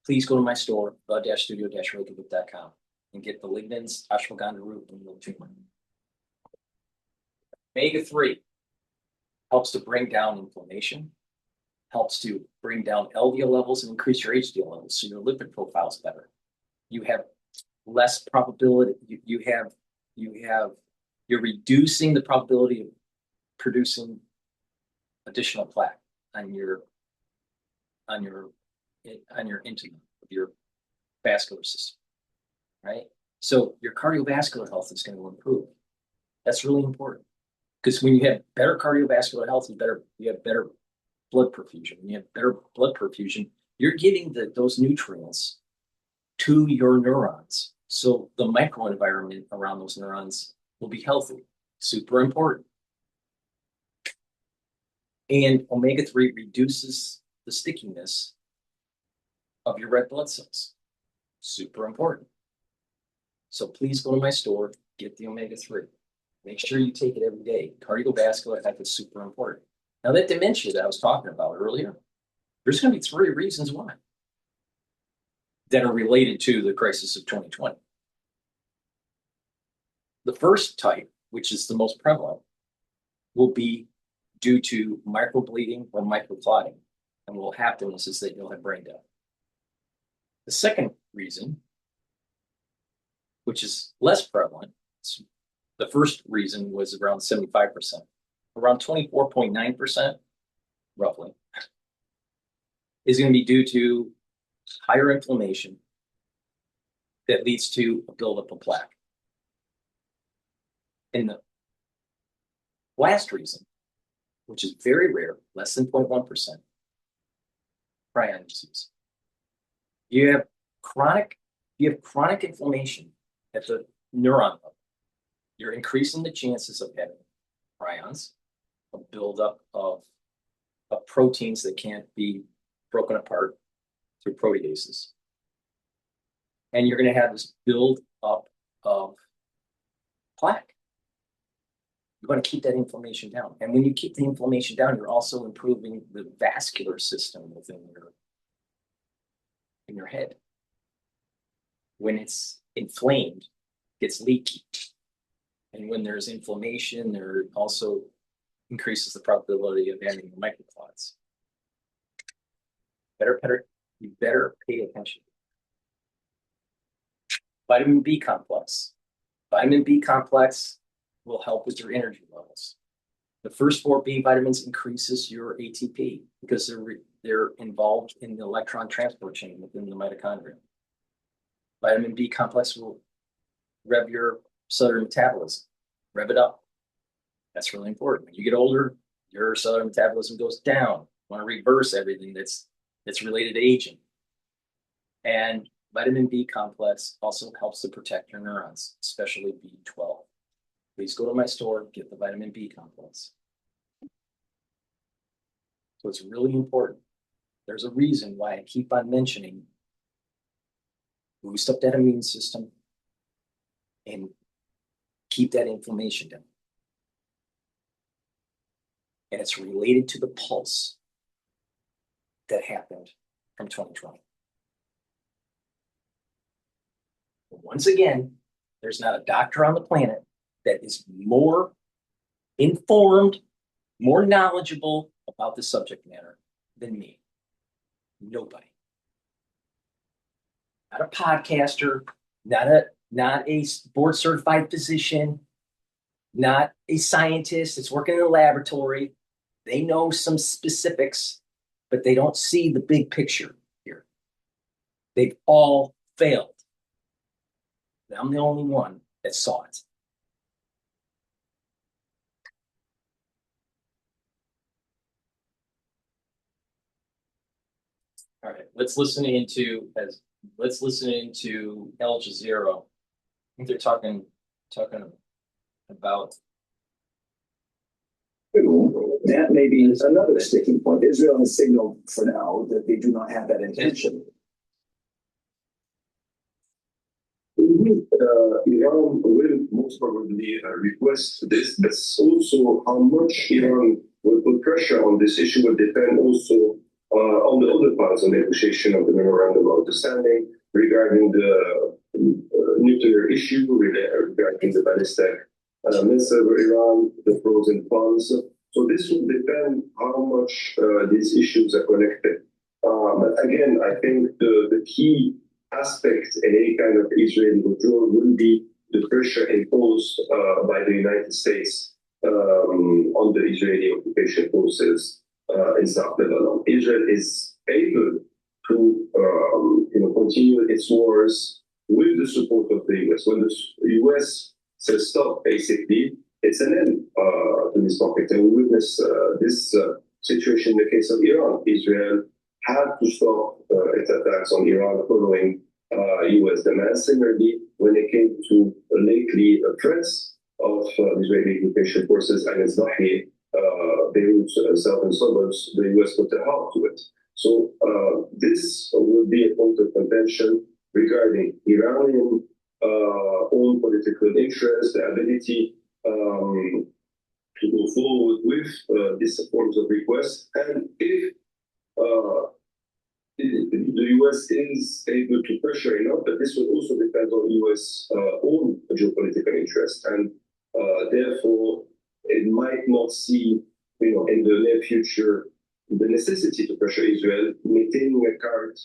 Please go to my store, the-studio-reykjavik.com, and get the lignans, ashwagandha root, and little turmeric. Omega-3 helps to bring down inflammation, helps to bring down LDL levels and increase your HDL levels, so your lipid profile is better. You have less probability. You're reducing the probability of producing additional plaque on your intima, your vascular system, right? So your cardiovascular health is going to improve. That's really important, because when you have better cardiovascular health, you have better blood perfusion. When you have better blood perfusion, you're giving those nutrients to your neurons. So the microenvironment around those neurons will be healthy. Super important. And omega-3 reduces the stickiness of your red blood cells. Super important. So please go to my store, get the omega-3. Make sure you take it every day. Cardiovascular health is super important. Now, that dementia that I was talking about earlier, there's going to be 3 reasons why that are related to the crisis of 2020. The first type, which is the most prevalent, will be due to microbleeding or microclotting. And what will happen is that you'll have brain death. The second reason, which is less prevalent, the first reason was around 75%. Around 24.9%, roughly, is going to be due to higher inflammation that leads to a buildup of plaque. And the last reason, which is very rare, less than 0.1%, prion disease. You have chronic inflammation at the neuron level. You're increasing the chances of having prions, a buildup of proteins that can't be broken apart through proteases. And you're going to have this build up of plaque. You want to keep that inflammation down. And when you keep the inflammation down, you're also improving the vascular system within your head. When it's inflamed, it gets leaky. And when there's inflammation, there also increases the probability of having microclots. You better pay attention. Vitamin B complex. Vitamin B complex will help with your energy levels. The first 4 B vitamins increases your ATP because they're involved in the electron transport chain within the mitochondria. Vitamin B complex will rev your cellular metabolism, rev it up. That's really important. When you get older, your cellular metabolism goes down. You want to reverse everything that's related to aging. And vitamin B complex also helps to protect your neurons, especially B12. Please go to my store, get the vitamin B complex. So it's really important. There's a reason why I keep on mentioning boost up that immune system and keep that inflammation down. And it's related to the pulse that happened from 2020. Once again, there's not a doctor on the planet that is more informed, more knowledgeable about the subject matter than me. Nobody. Not a podcaster, not a board certified physician, not a scientist that's working in a laboratory. They know some specifics, but they don't see the big picture here. They've all failed. I'm the only one that saw it. All right, let's listen into Al Jazeera. I think they're talking about. That may be another sticking point. Israel has signaled for now that they do not have that intention. Iran will most probably request this, but also how much Iran will put pressure on this issue will depend also on the other parts of negotiation of the memorandum of understanding regarding the nuclear issue, regarding the ballistic missile for Iran, the pros and cons. So this will depend how much these issues are connected. But again, I think the key aspect in any kind of Israeli withdrawal will be the pressure imposed by the United States on the Israeli occupation forces in South Lebanon. Israel is able to continue its wars with the support of the US. When the US says stop, basically, it's an end to this conflict. And we witness this situation in the case of Iran. Israel had to stop its attacks on Iran following US demands. Similarly, when it came to lately threats of Israeli occupation forces against Dahi, Beirut's southern suburbs, the US put a halt to it. So this will be a point of contention regarding Iranian own political interest, the ability to go forward with these forms of requests, and if the US is able to pressure enough, but this will also depend on US own geopolitical interest, and therefore it might not see, in the near future, the necessity to pressure Israel, maintaining a current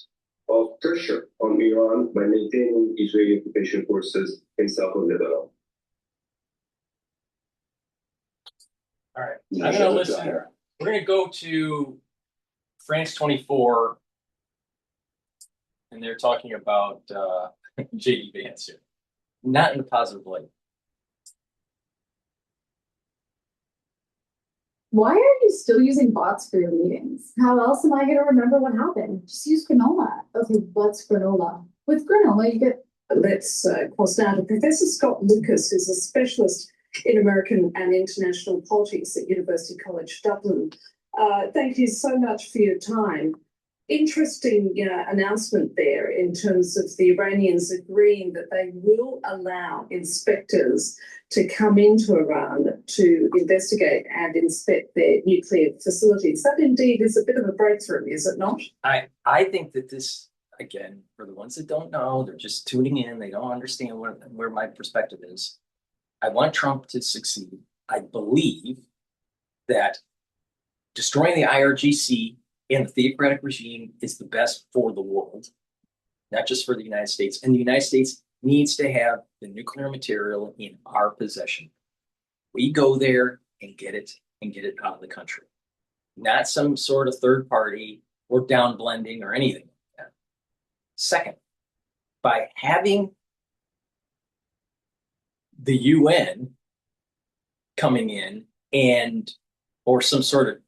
of pressure on Iran by maintaining Israeli occupation forces in south of Lebanon. All right, I'm going to listen. We're going to go to France 24, and they're talking about J.D. Vance here, not in a positive light. Why are you still using bots for your meetings? How else am I going to remember what happened? Just use granola. Okay, what's granola? With granola, you get. Let's cross down to Professor Scott Lucas, who's a specialist in American and international politics at University College Dublin. Thank you so much for your time. Interesting announcement there in terms of the Iranians agreeing that they will allow inspectors to come into Iran to investigate and inspect their nuclear facilities. That indeed is a bit of a breakthrough, is it not? I think that this, again, for the ones that don't know, they're just tuning in, they don't understand where my perspective is. I want Trump to succeed. I believe that destroying the IRGC and the theocratic regime is the best for the world, not just for the United States. And the United States needs to have the nuclear material in our possession. We go there and get it out of the country, not some sort of third party or down blending or anything like that. Second, by having the UN coming in or some sort of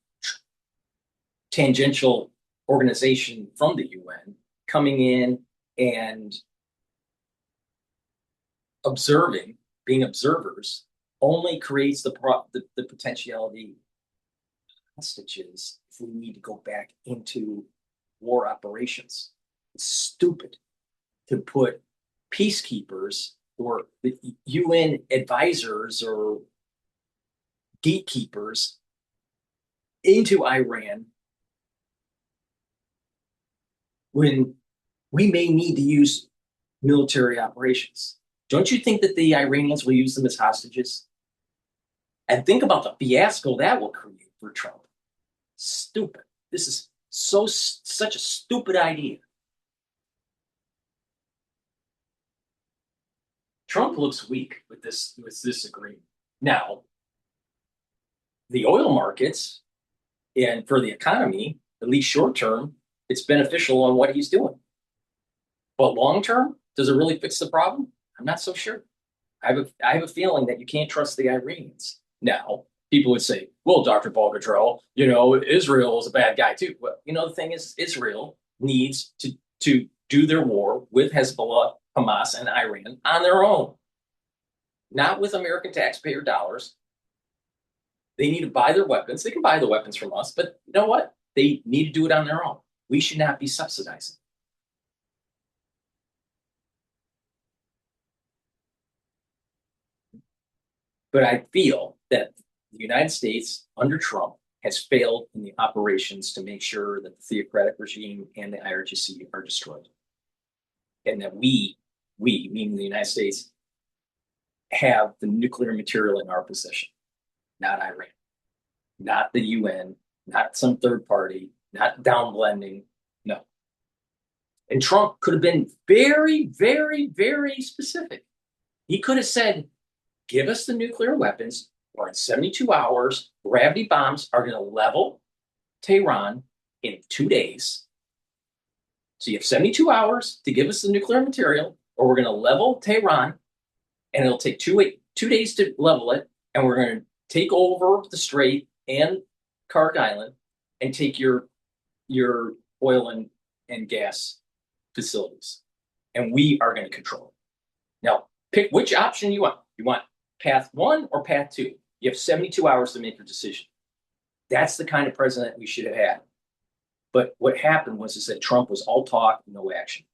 tangential organization from the UN coming in and being observers, only creates the potentiality hostages if we need to go back into war operations. It's stupid to put peacekeepers or the UN advisors or gatekeepers into Iran when we may need to use military operations. Don't you think that the Iranians will use them as hostages? And think about the fiasco that will create for Trump. Stupid. This is such a stupid idea. Trump looks weak with this agreement. Now, the oil markets and for the economy, at least short term, it's beneficial on what he's doing. But long term, does it really fix the problem? I'm not so sure. I have a feeling that you can't trust the Iranians. Now, people would say, well, DrPaulCottrell, Israel is a bad guy too. Well, the thing is, Israel needs to do their war with Hezbollah, Hamas, and Iran on their own, not with American taxpayer dollars. They need to buy their weapons. They can buy the weapons from us, but you know what? They need to do it on their own. We should not be subsidizing. But I feel that the United States under Trump has failed in the operations to make sure that the theocratic regime and the IRGC are destroyed. And that we, meaning the United States, have the nuclear material in our possession, not Iran, not the UN, not some third party, not downblending, no. And Trump could have been very, very, very specific. He could have said, give us the nuclear weapons, or in 72 hours, gravity bombs are going to level Tehran in 2 days. So you have 72 hours to give us the nuclear material, or we're going to level Tehran, and it'll take 2 days to level it, and we're going to take over the Strait and Kark Island and take your oil and gas facilities. And we are going to control it. Now, pick which option you want. You want path 1 or path 2? You have 72 hours to make your decision. That's the kind of president we should have had. But what happened was that Trump was all talk, no action.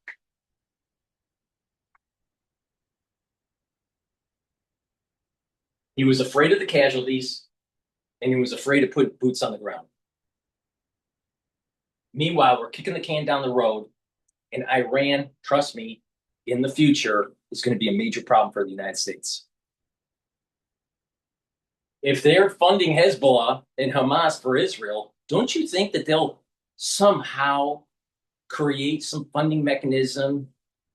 He was afraid of the casualties, and he was afraid to put boots on the ground. Meanwhile, we're kicking the can down the road, and Iran, trust me, in the future is going to be a major problem for the United States. If they're funding Hezbollah and Hamas for Israel, don't you think that they'll somehow create some funding mechanism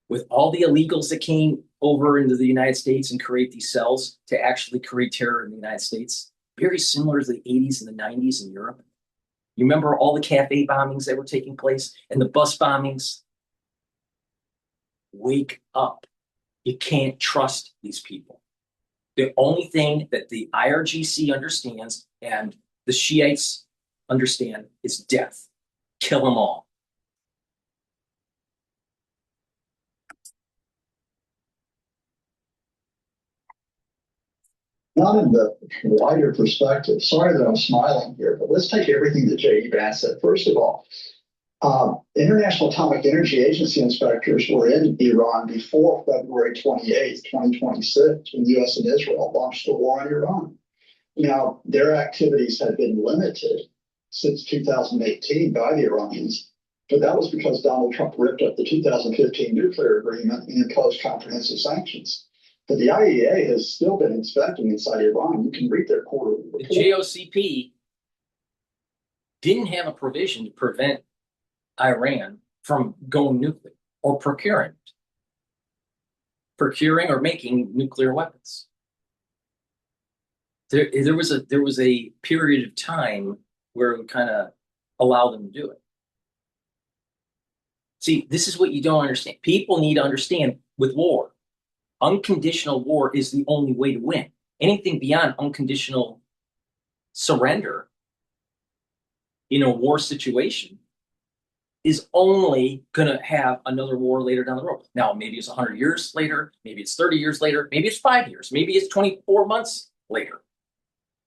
with all the illegals that came over into the United States and create these cells to actually create terror in the United States? Very similar to the 80s and the 90s in Europe. You remember all the cafe bombings that were taking place and the bus bombings? Wake up. You can't trust these people. The only thing that the IRGC understands and the Shiites understand is death. Kill them all. Not in the wider perspective. Sorry that I'm smiling here, but let's take everything that J.E. Vance said. First of all, International Atomic Energy Agency inspectors were in Iran before February 28th, 2026, when the U.S. and Israel launched the war on Iran. Now, their activities had been limited since 2018 by the Iranians, but that was because Donald Trump ripped up the 2015 nuclear agreement and imposed comprehensive sanctions. But the IAEA has still been inspecting inside Iran. You can read their quarterly report. The JOCP didn't have a provision to prevent Iran from going nuclear or procuring or making nuclear weapons. There was a period of time where it would kind of allow them to do it. See, this is what you don't understand. People need to understand with war. Unconditional war is the only way to win. Anything beyond unconditional surrender in a war situation is only going to have another war later down the road. Now, maybe it's 100 years later, maybe it's 30 years later, maybe it's 5 years, maybe it's 24 months later.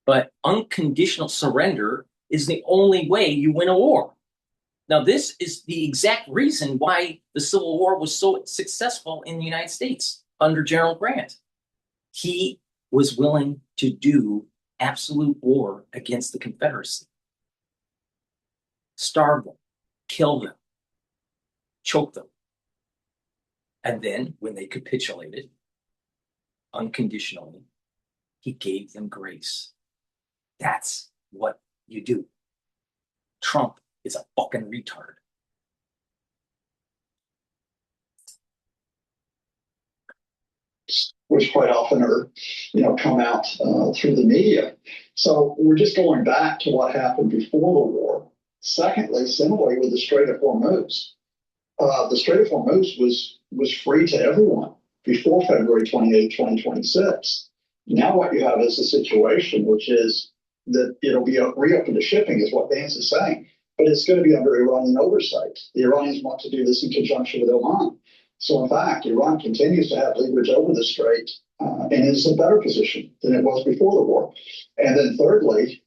But unconditional surrender is the only way you win a war. Now, this is the exact reason why the Civil War was so successful in the United States under General Grant. He was willing to do absolute war against the Confederacy. Starve them, kill them, choke them. And then when they capitulated unconditionally, he gave them grace. That's what you do. Trump is a fucking retard. Which quite often are, come out through the media. So we're just going back to what happened before the war. Secondly, similarly with the Strait of Hormuz, the Strait of Hormuz was free to everyone before February 28, 2026. Now what you have is a situation which is that it'll be reopened to shipping, is what Vance is saying, but it's going to be under Iranian oversight. The Iranians want to do this in conjunction with Oman. So in fact, Iran continues to have leverage over the strait and is in a better position than it was before the war. And then thirdly,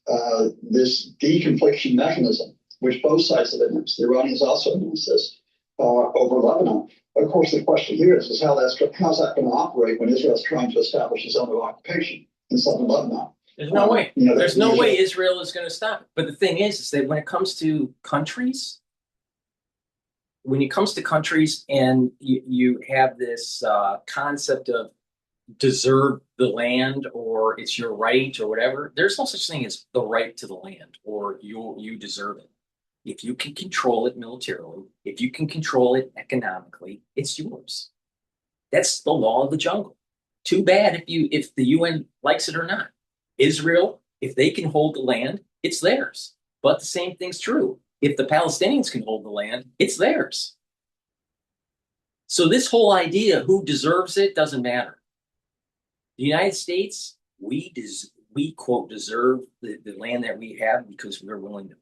this deconfliction mechanism, which both sides have announced, the Iranians also announced this over Lebanon. Of course, the question here is how's that going to operate when Israel's trying to establish a zone of occupation in southern Lebanon? There's no way. There's no way Israel is going to stop it. But the thing is that when it comes to countries, and you have this concept of deserve the land or it's your right or whatever, there's no such thing as the right to the land or you deserve it. If you can control it militarily, if you can control it economically, it's yours. That's the law of the jungle. Too bad if the UN likes it or not. Israel, if they can hold the land, it's theirs. But the same thing's true. If the Palestinians can hold the land, it's theirs. So this whole idea of who deserves it doesn't matter. The United States, we quote, deserve the land that we have because we're willing to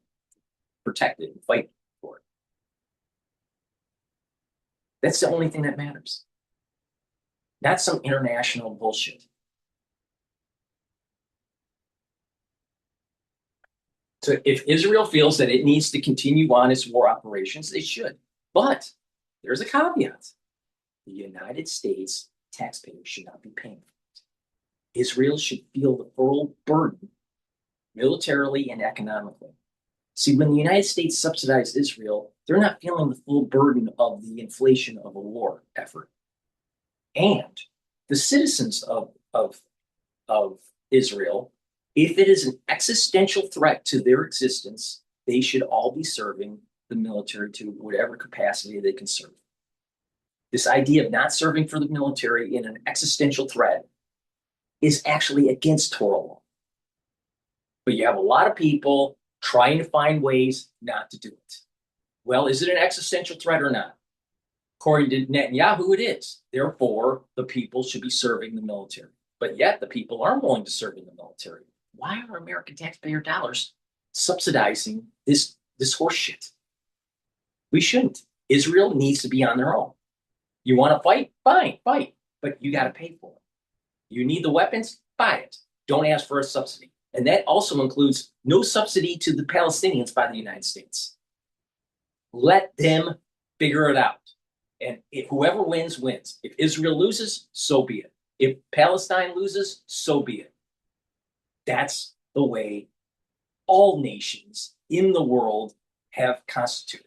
protect it and fight for it. That's the only thing that matters. Not some international bullshit. So if Israel feels that it needs to continue on its war operations, they should. But there's a caveat. The United States taxpayers should not be paying for it. Israel should feel the full burden militarily and economically. See, when the United States subsidized Israel, they're not feeling the full burden of the inflation of a war effort. And the citizens of Israel, if it is an existential threat to their existence, they should all be serving the military to whatever capacity they can serve. This idea of not serving for the military in an existential threat is actually against Torah law. But you have a lot of people trying to find ways not to do it. Well, is it an existential threat or not? According to Netanyahu, it is. Therefore, the people should be serving the military. But yet, the people aren't willing to serve in the military. Why are American taxpayer dollars subsidizing this horse shit? We shouldn't. Israel needs to be on their own. You want to fight? Fine, fight. But you got to pay for it. You need the weapons? Buy it. Don't ask for a subsidy. And that also includes no subsidy to the Palestinians by the United States. Let them figure it out. And if whoever wins, wins. If Israel loses, so be it. If Palestine loses, so be it. That's the way all nations in the world have constituted.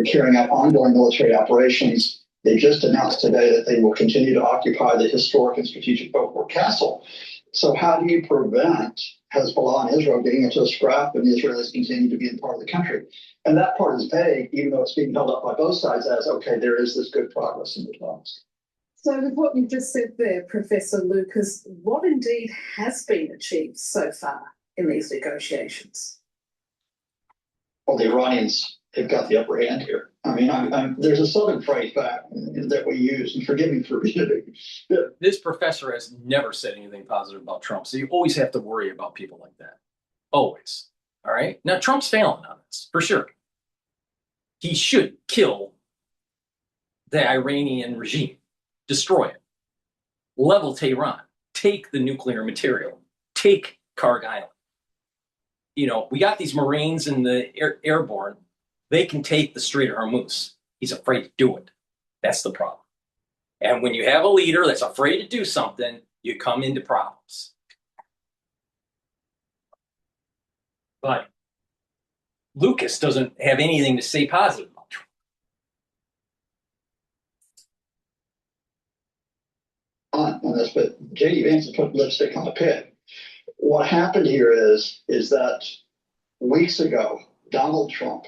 Carrying out ongoing military operations. They just announced today that they will continue to occupy the historic and strategic Beaufort Castle. So how do you prevent Hezbollah and Israel getting into a scrap and the Israelis continue to be in part of the country? And that part is vague, even though it's being held up by both sides as, okay, there is this good progress in the talks. So with what you just said there, Professor Lucas, what indeed has been achieved so far in these negotiations? Well, the Iranians have got the upper hand here. I mean, there's a Southern phrase back that we use, and forgive me for repeating. This professor has never said anything positive about Trump, so you always have to worry about people like that. Always. All right? Now, Trump's failing on this, for sure. He should kill the Iranian regime, destroy it, level Tehran, take the nuclear material, take Karg Island. You know, we got these Marines in the airborne. They can take the Strait of Hormuz. He's afraid to do it. That's the problem. And when you have a leader that's afraid to do something, you come into problems. But Lucas doesn't have anything to say positive about Trump. On this, but J.D. Vance has put lipstick on the pig. What happened here is that weeks ago, Donald Trump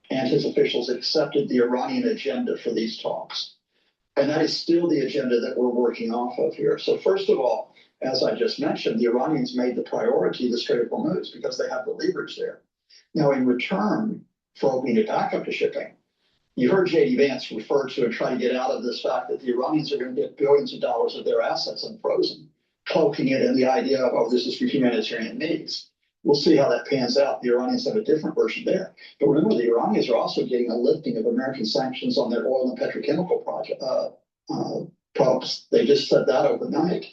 and his officials accepted the Iranian agenda for these talks. And that is still the agenda that we're working off of here. So first of all, as I just mentioned, the Iranians made the priority the Strait of Hormuz because they have the leverage there. Now, in return for opening it back up to shipping, you heard J.D. Vance refer to and try to get out of this fact that the Iranians are going to get billions of dollars of their assets unfrozen, cloaking it in the idea of, oh, this is for humanitarian needs. We'll see how that pans out. The Iranians have a different version there. But remember, the Iranians are also getting a lifting of American sanctions on their oil and petrochemical products. They just said that overnight.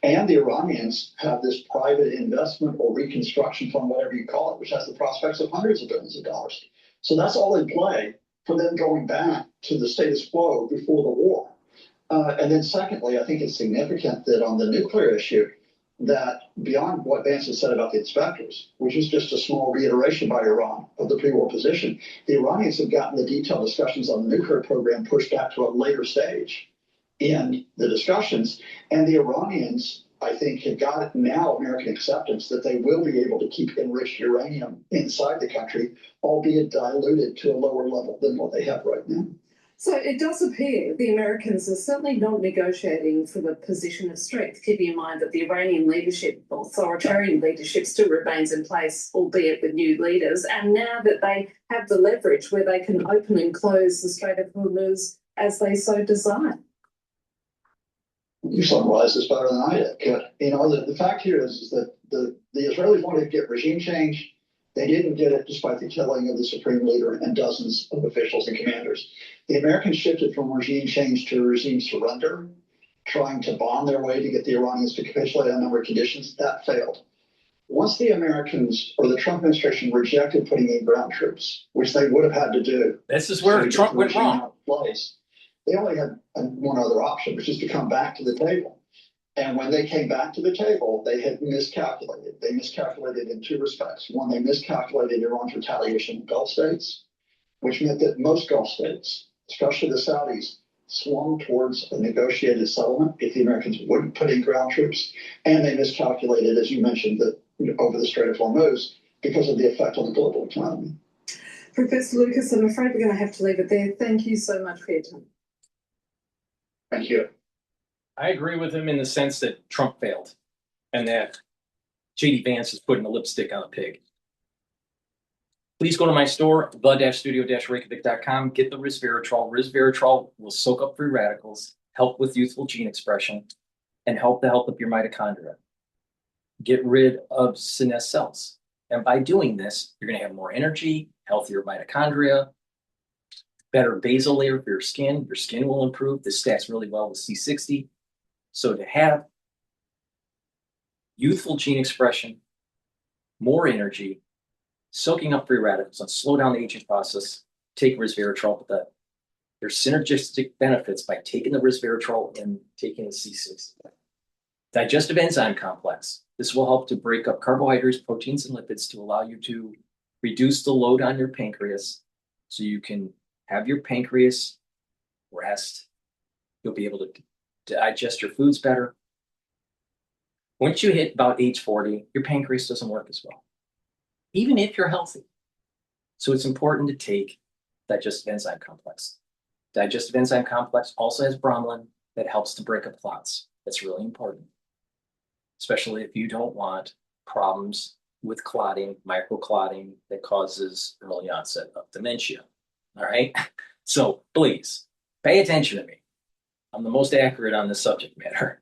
And the Iranians have this private investment or reconstruction fund, whatever you call it, which has the prospects of hundreds of billions of dollars. So that's all in play for them going back to the status quo before the war. And then secondly, I think it's significant that on the nuclear issue, that beyond what Vance has said about the inspectors, which is just a small reiteration by Iran of the pre-war position, the Iranians have gotten the detailed discussions on the nuclear program pushed back to a later stage in the discussions. And the Iranians, I think, have got now American acceptance that they will be able to keep enriched uranium inside the country, albeit diluted to a lower level than what they have right now. So it does appear the Americans are certainly not negotiating from a position of strength, keeping in mind that the Iranian leadership, authoritarian leadership, still remains in place, albeit with new leaders. And now that they have the leverage where they can open and close the Strait of Hormuz as they so desire. You summarize this better than I did. You know, the fact here is that the Israelis wanted to get regime change. They didn't get it despite the killing of the supreme leader and dozens of officials and commanders. The Americans shifted from regime change to regime surrender, trying to bomb their way to get the Iranians to capitulate on a number of conditions. That failed. Once the Americans or the Trump administration rejected putting in ground troops, which they would have had to do. This is where Trump went wrong. They only had one other option, which is to come back to the table. And when they came back to the table, they had miscalculated. They miscalculated in two respects. One, they miscalculated Iran's retaliation in Gulf states, which meant that most Gulf states, especially the Saudis, swung towards a negotiated settlement if the Americans wouldn't put in ground troops. And they miscalculated, as you mentioned, that over the Strait of Hormuz because of the effect on the global economy. Professor Lucas, I'm afraid we're going to have to leave it there. Thank you so much for your time. Thank you. I agree with him in the sense that Trump failed and that J.D. Vance is putting a lipstick on a pig. Please go to my store, the-studio-reykjavik.com. Get the resveratrol. Resveratrol will soak up free radicals, help with youthful gene expression, and help the health of your mitochondria. Get rid of senescent cells. And by doing this, you're going to have more energy, healthier mitochondria, better basal layer for your skin. Your skin will improve. This stacks really well with C60. So to have youthful gene expression, more energy, soaking up free radicals, and slow down the aging process, take resveratrol. But there's synergistic benefits by taking the resveratrol and taking the C60. Digestive enzyme complex. This will help to break up carbohydrates, proteins, and lipids to allow you to reduce the load on your pancreas so you can have your pancreas rest. You'll be able to digest your foods better. Once you hit about age 40, your pancreas doesn't work as well, even if you're healthy. So it's important to take digestive enzyme complex. Digestive enzyme complex also has bromelain that helps to break up clots. That's really important, especially if you don't want problems with clotting, microclotting, that causes early onset of dementia. All right. So please pay attention to me. I'm the most accurate on this subject matter.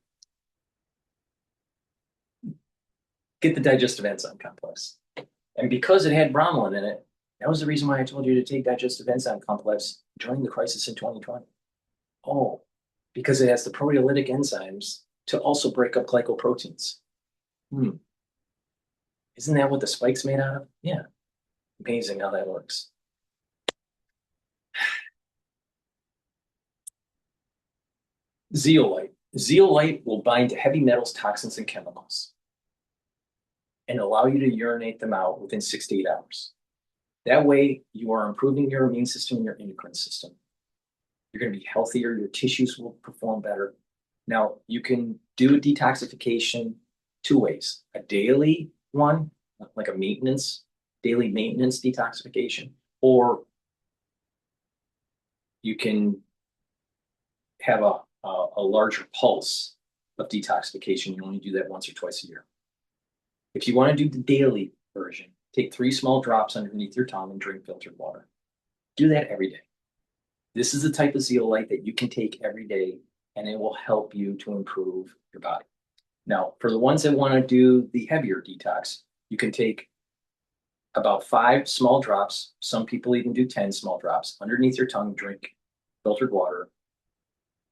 Get the digestive enzyme complex. And because it had bromelain in it, that was the reason why I told you to take digestive enzyme complex during the crisis in 2020. Oh, because it has the proteolytic enzymes to also break up glycoproteins. Isn't that what the spike's made out of? Yeah. Amazing how that works. Zeolite. Zeolite will bind to heavy metals, toxins, and chemicals and allow you to urinate them out within 6 to 8 hours. That way, you are improving your immune system and your endocrine system. You're going to be healthier. Your tissues will perform better. Now, you can do a detoxification 2 ways. A daily one, like a daily maintenance detoxification, or you can have a larger pulse of detoxification. You only do that once or twice a year. If you want to do the daily version, take 3 small drops underneath your tongue and drink filtered water. Do that every day. This is the type of zeolite that you can take every day, and it will help you to improve your body. Now, for the ones that want to do the heavier detox, you can take about 5 small drops. Some people even do 10 small drops underneath your tongue, drink filtered water,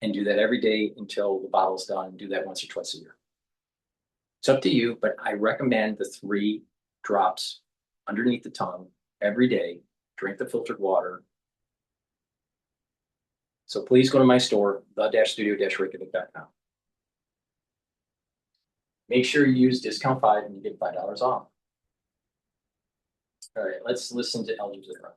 and do that every day until the bottle's done, and do that once or twice a year. It's up to you, but I recommend the 3 drops underneath the tongue every day. Drink the filtered water. So please go to my store, the-studio-reykjavik.com. Make sure you use discount 5 and you get $5 off. All right, let's listen to algebra.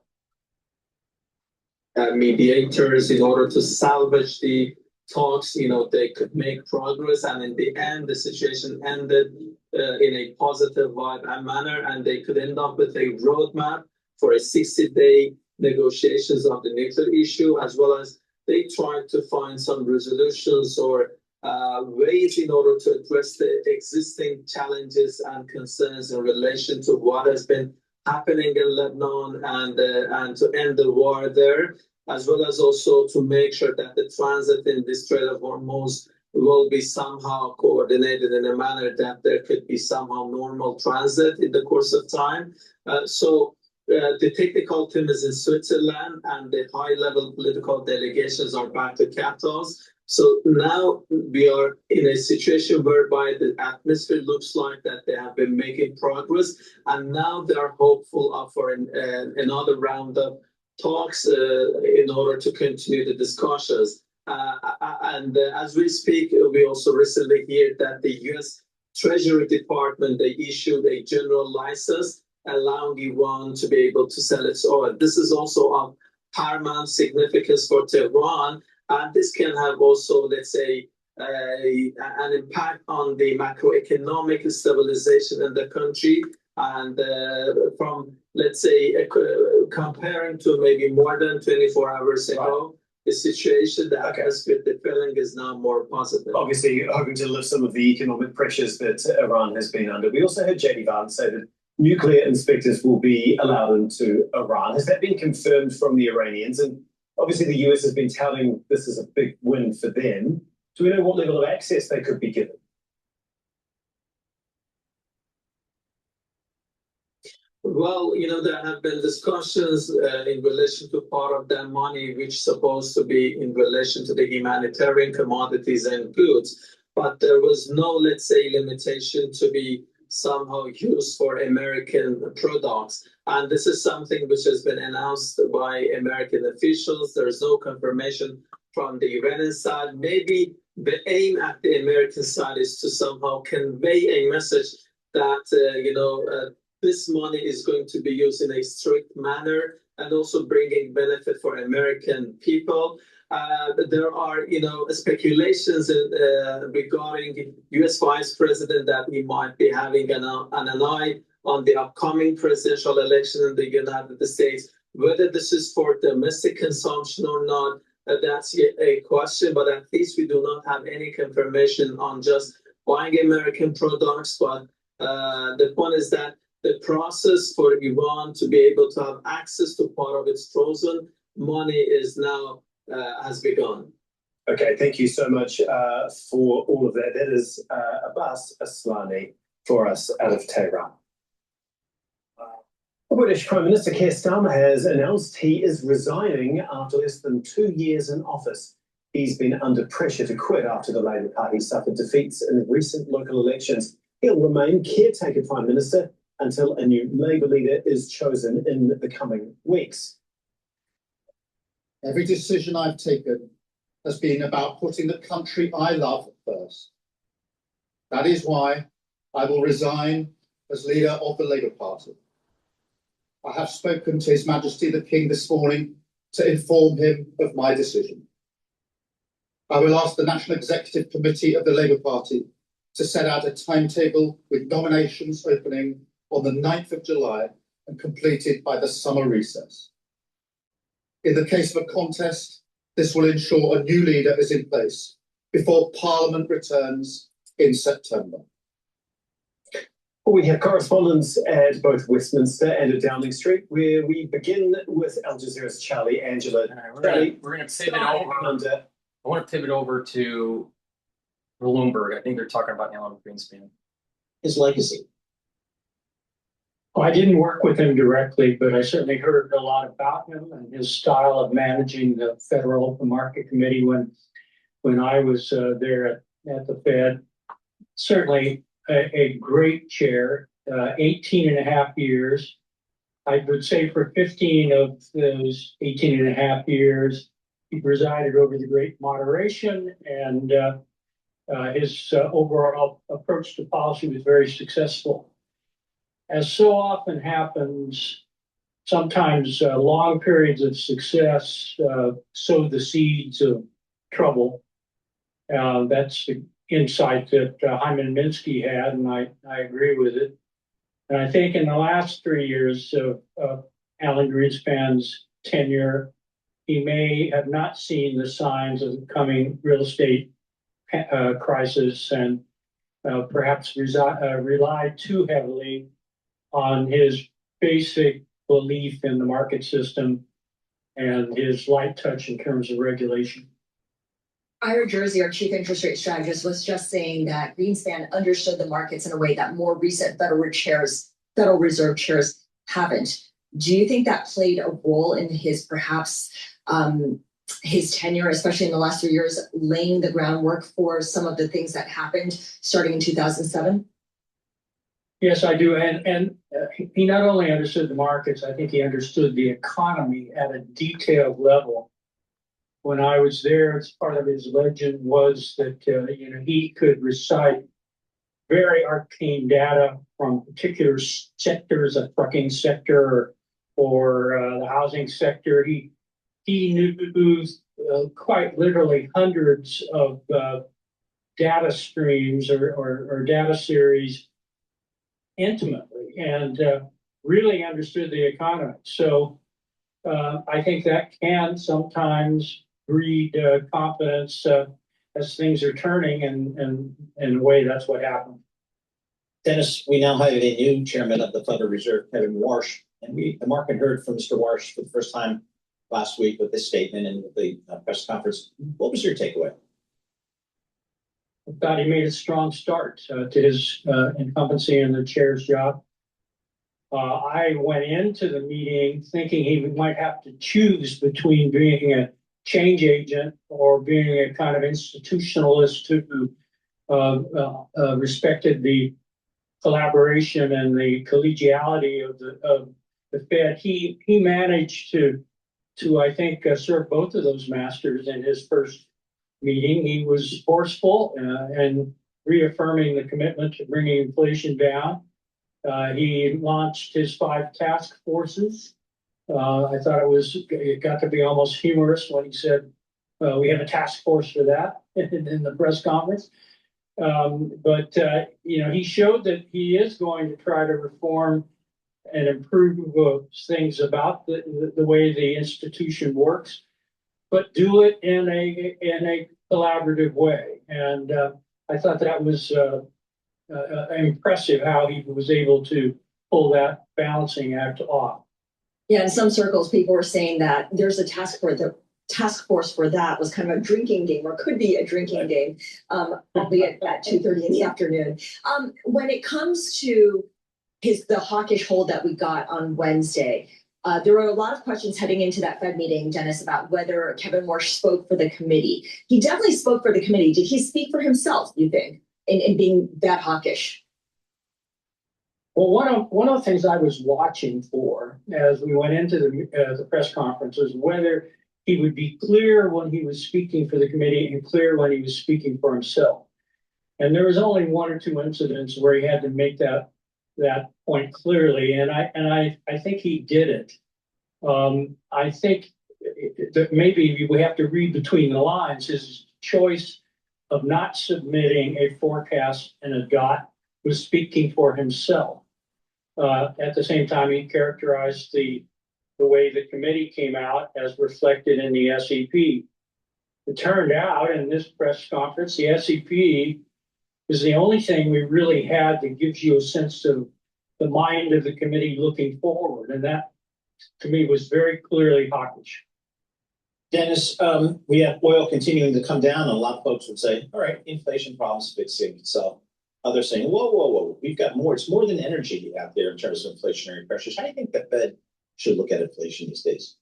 Mediators, in order to salvage the talks, they could make progress, and in the end, the situation ended in a positive vibe and manner, and they could end up with a roadmap for a 60-day negotiations of the nuclear issue, as well as they tried to find some resolutions or ways in order to address the existing challenges and concerns in relation to what has been happening in Lebanon and to end the war there, as well as also to make sure that the transit in the Strait of Hormuz will be somehow coordinated in a manner that there could be somehow normal transit in the course of time. The technical team is in Switzerland, and the high-level political delegations are back to capitals. So now we are in a situation whereby the atmosphere looks like that they have been making progress, and now they are hopeful for another round of talks in order to continue the discussions. As we speak, we also recently heard that the U.S. Treasury Department, they issued a general license allowing Iran to be able to sell its oil. This is also of paramount significance for Tehran, and this can have also, let's say, an impact on the macroeconomic stabilization in the country. And from, let's say, comparing to maybe more than 24 hours ago, the situation, the atmosphere, the feeling is now more positive. Obviously, hoping to lift some of the economic pressures that Iran has been under. We also heard J.D. Vance say that nuclear inspectors will be allowed into Iran. Has that been confirmed from the Iranians? And obviously, the US has been touting this as a big win for them. Do we know what level of access they could be given? Well, there have been discussions in relation to part of that money, which is supposed to be in relation to the humanitarian commodities and goods. But there was no, let's say, limitation to be somehow used for American products. And this is something which has been announced by American officials. There is no confirmation from the Iranian side. Maybe the aim at the American side is to somehow convey a message that, this money is going to be used in a strict manner and also bringing benefit for American people. There are, speculations regarding U.S. Vice President that he might be having an eye on the upcoming presidential election in the United States. Whether this is for domestic consumption or not, that's a question, but at least we do not have any confirmation on just buying American products. But the point is that the process for Iran to be able to have access to part of its frozen money is now has begun. Okay, thank you so much for all of that. That is Abbas Aslani for us out of Tehran. British Prime Minister Keir Starmer has announced he is resigning after less than 2 years in office. He's been under pressure to quit after the Labour Party suffered defeats in recent local elections. He'll remain caretaker Prime Minister until a new Labour leader is chosen in the coming weeks. Every decision I've taken has been about putting the country I love first. That is why I will resign as leader of the Labour Party. I have spoken to His Majesty the King this morning to inform him of my decision. I will ask the National Executive Committee of the Labour Party to set out a timetable with nominations opening on the 9th of July and completed by the summer recess. In the case of a contest, this will ensure a new leader is in place before Parliament returns in September. We have correspondents at both Westminster and at Downing Street, where we begin with Al Jazeera's Charlie Angela. We're going to pivot over. I want to pivot over to Bloomberg. I think they're talking about Alan Greenspan. His legacy. Well, I didn't work with him directly, but I certainly heard a lot about him and his style of managing the Federal Open Market Committee when I was there at the Fed. Certainly a great chair, 18 and a half years. I would say for 15 of those 18 and a half years, he presided over the Great Moderation, and his overall approach to policy was very successful. As so often happens, sometimes long periods of success sow the seeds of trouble. That's the insight that Hyman Minsky had, and I agree with it. And I think in the last 3 years of Alan Greenspan's tenure, he may have not seen the signs of the coming real estate crisis and perhaps relied too heavily on his basic belief in the market system and his light touch in terms of regulation. Ira Jersey, our chief interest rate strategist, was just saying that Greenspan understood the markets in a way that more recent Federal Reserve chairs haven't. Do you think that played a role in his perhaps his tenure, especially in the last 3 years, laying the groundwork for some of the things that happened starting in 2007? Yes, I do. And he not only understood the markets, I think he understood the economy at a detailed level. When I was there, as part of his legend was that he could recite very arcane data from particular sectors, a trucking sector or the housing sector. He knew quite literally hundreds of data streams or data series intimately and really understood the economy. So I think that can sometimes breed confidence as things are turning, and in a way, that's what happened. Dennis, we now have a new chairman of the Federal Reserve, Kevin Warsh, and the market heard from Mr. Warsh for the first time last week with this statement and with the press conference. What was your takeaway? I thought he made a strong start to his incumbency in the chair's job. I went into the meeting thinking he might have to choose between being a change agent or being a kind of institutionalist who respected the collaboration and the collegiality of the Fed. He managed to I think serve both of those masters in his first meeting. He was forceful and reaffirming the commitment to bringing inflation down. He launched his 5 task forces. I thought it got to be almost humorous when he said, we have a task force for that in the press conference. But he showed that he is going to try to reform and improve things about the way the institution works, but do it in a collaborative way. And I thought that was impressive how he was able to pull that balancing act off. Yeah, in some circles, people were saying that there's a task force for that was kind of a drinking game, or could be a drinking game, albeit at 2:30 in the afternoon. When it comes to the hawkish hold that we got on Wednesday, there were a lot of questions heading into that Fed meeting, Dennis, about whether Kevin Warsh spoke for the committee. He definitely spoke for the committee. Did he speak for himself, you think, in being that hawkish? Well, one of the things I was watching for as we went into the press conference was whether he would be clear when he was speaking for the committee and clear when he was speaking for himself. And there was only one or two incidents where he had to make that point clearly, and I think he did it. I think that maybe we have to read between the lines. His choice of not submitting a forecast and a dot was speaking for himself. At the same time, he characterized the way the committee came out as reflected in the SEP. It turned out in this press conference, the SEP is the only thing we really had that gives you a sense of the mind of the committee looking forward. And that, to me, was very clearly hawkish. Dennis, we have oil continuing to come down, and a lot of folks would say, all right, inflation problems fixing itself. Others saying, whoa, we've got more. It's more than energy out there in terms of inflationary pressures. How do you think the Fed should look at inflation these days?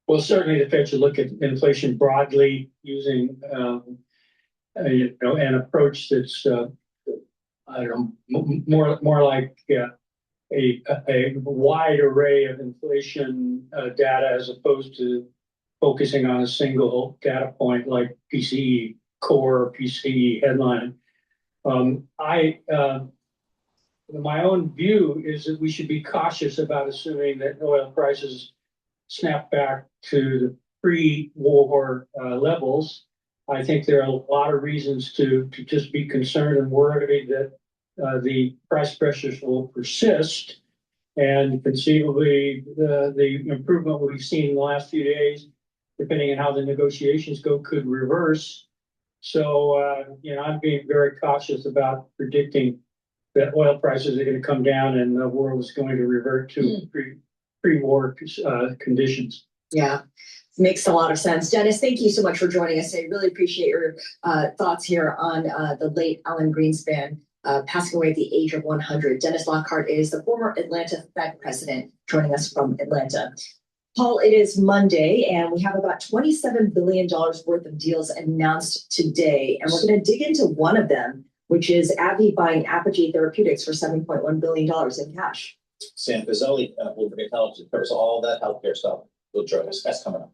Well, certainly the Fed should look at inflation broadly using an approach that's more like a wide array of inflation data as opposed to focusing on a single data point like PCE core, PCE headline. My own view is that we should be cautious about assuming that oil prices snap back to the pre-war levels. I think there are a lot of reasons to just be concerned and worried that the price pressures will persist, and conceivably the improvement we've seen in the last few days, depending on how the negotiations go, could reverse. So, I'm being very cautious about predicting that oil prices are going to come down and the world is going to revert to pre-war conditions. Yeah, makes a lot of sense. Dennis, thank you so much for joining us. I really appreciate your thoughts here on the late Alan Greenspan passing away at the age of 100. Dennis Lockhart is the former Atlanta Fed president, joining us from Atlanta. Paul, it is Monday, and we have about $27 billion worth of deals announced today. And we're going to dig into one of them, which is AbbVie buying Apogee Therapeutics for $7.1 billion in cash. Sam Fazeli, Bloomberg Intelligence, covers all that healthcare stuff. We'll join us. That's coming up.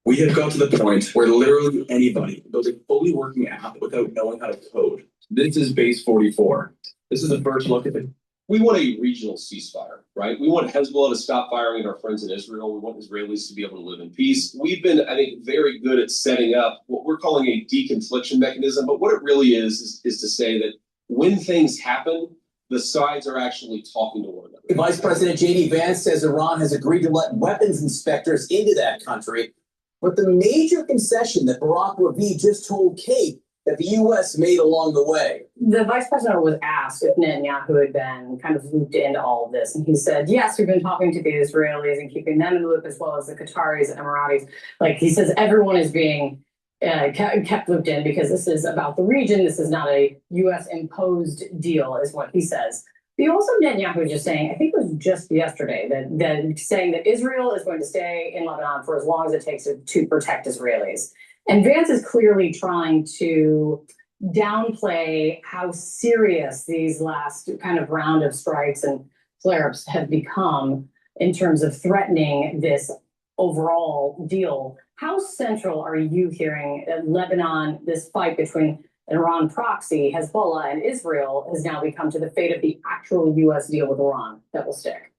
We have got to the point where literally anybody builds a fully working app without knowing how to code. This is base 44. This is the first look at it. We want a regional ceasefire, right? We want Hezbollah to stop firing at our friends in Israel. We want Israelis to be able to live in peace. We've been, I think, very good at setting up what we're calling a deconfliction mechanism. But what it really is to say that when things happen, the sides are actually talking to one another. Vice President J.D. Vance says Iran has agreed to let weapons inspectors into that country. But the major concession that Barack Ravi just told Kate that the U.S. made along the way. The vice president was asked if Netanyahu had been kind of looped into all of this. And he said, yes, we've been talking to the Israelis and keeping them in the loop, as well as the Qataris and Emiratis. Like he says, everyone is being kept looped in because this is about the region. This is not a U.S. imposed deal, is what he says. But also Netanyahu just saying, I think it was just yesterday, that saying that Israel is going to stay in Lebanon for as long as it takes to protect Israelis. And Vance is clearly trying to downplay how serious these last kind of round of strikes and flare-ups have become in terms of threatening this overall deal. How central are you hearing Lebanon, this fight between an Iran proxy, Hezbollah, and Israel has now become to the fate of the actual U.S. deal with Iran that will stick?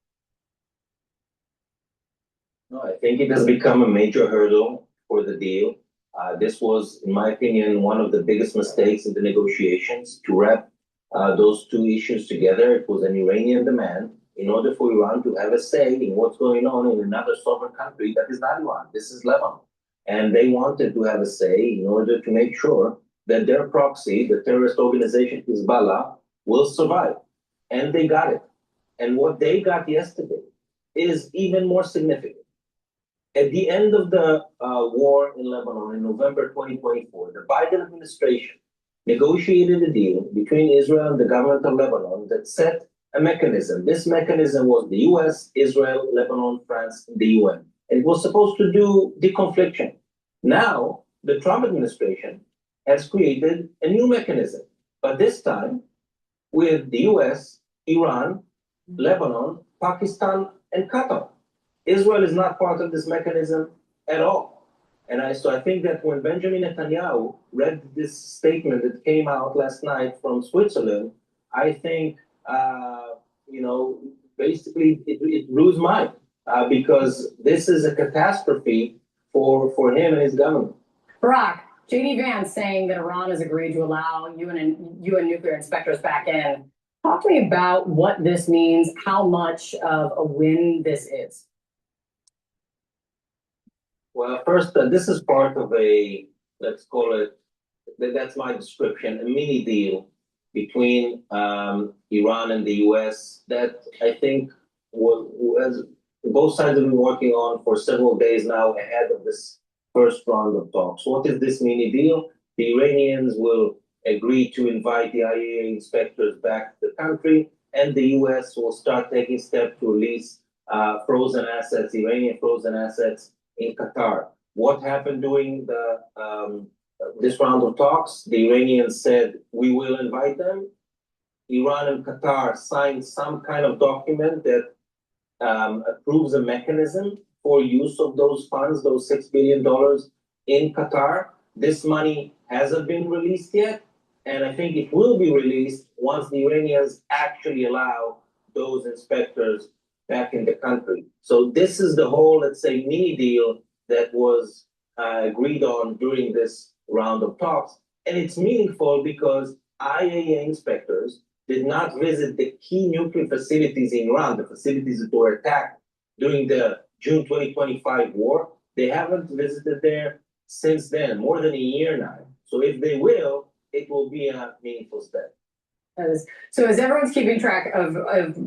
No, I think it has become a major hurdle for the deal. This was, in my opinion, one of the biggest mistakes in the negotiations to wrap those two issues together. It was an Iranian demand in order for Iran to have a say in what's going on in another sovereign country that is not Iran. This is Lebanon. And they wanted to have a say in order to make sure that their proxy, the terrorist organization Hezbollah, will survive. And they got it. And what they got yesterday is even more significant. At the end of the war in Lebanon in November 2024, the Biden administration negotiated a deal between Israel and the government of Lebanon that set a mechanism. This mechanism was the US, Israel, Lebanon, France, and the UN. And it was supposed to do deconfliction. Now, the Trump administration has created a new mechanism, but this time with the US, Iran, Lebanon, Pakistan, and Qatar. Israel is not part of this mechanism at all. And so I think that when Benjamin Netanyahu read this statement that came out last night from Switzerland, I think, basically it blew his mind because this is a catastrophe for him and his government. Barak, J.D. Vance saying that Iran has agreed to allow UN nuclear inspectors back in. Talk to me about what this means, how much of a win this is. Well, first, this is part of a, let's call it, that's my description, a mini deal between Iran and the US that I think was both sides have been working on for several days now ahead of this first round of talks. What is this mini deal? The Iranians will agree to invite the IAEA inspectors back to the country, and the US will start taking steps to release frozen assets, Iranian frozen assets in Qatar. What happened during this round of talks? The Iranians said, we will invite them. Iran and Qatar signed some kind of document that approves a mechanism for use of those funds, those $6 billion in Qatar. This money hasn't been released yet, and I think it will be released once the Iranians actually allow those inspectors back in the country. So this is the whole, let's say, mini deal that was agreed on during this round of talks. And it's meaningful because IAEA inspectors did not visit the key nuclear facilities in Iran, the facilities that were attacked during the June 2025 war. They haven't visited there since then, more than a year now. So if they will, it will be a meaningful step. So as everyone's keeping track of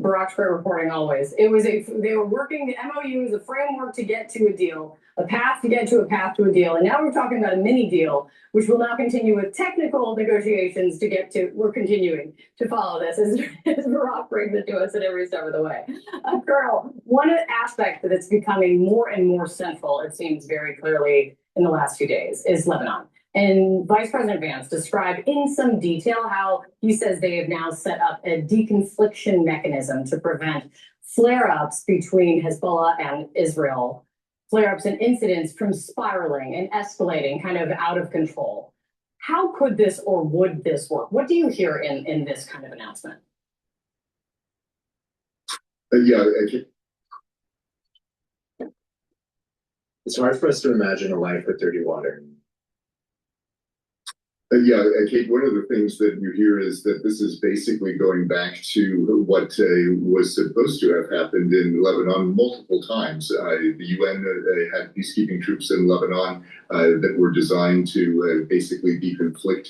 Barak's great reporting always, they were working, the MOU is a framework to get to a deal, a path to get to a path to a deal. And now we're talking about a mini deal, which will now continue with technical negotiations to get to, we're continuing to follow this as Barak brings it to us at every step of the way. Colonel, one aspect that it's becoming more and more central, it seems very clearly in the last few days, is Lebanon. And Vice President Vance described in some detail how he says they have now set up a deconfliction mechanism to prevent flare-ups between Hezbollah and Israel, flare-ups and incidents from spiraling and escalating kind of out of control. How could this or would this work? What do you hear in this kind of announcement? It's hard for us to imagine a life with dirty water. Kate, one of the things that you hear is that this is basically going back to what was supposed to have happened in Lebanon multiple times. The UN had peacekeeping troops in Lebanon that were designed to basically deconflict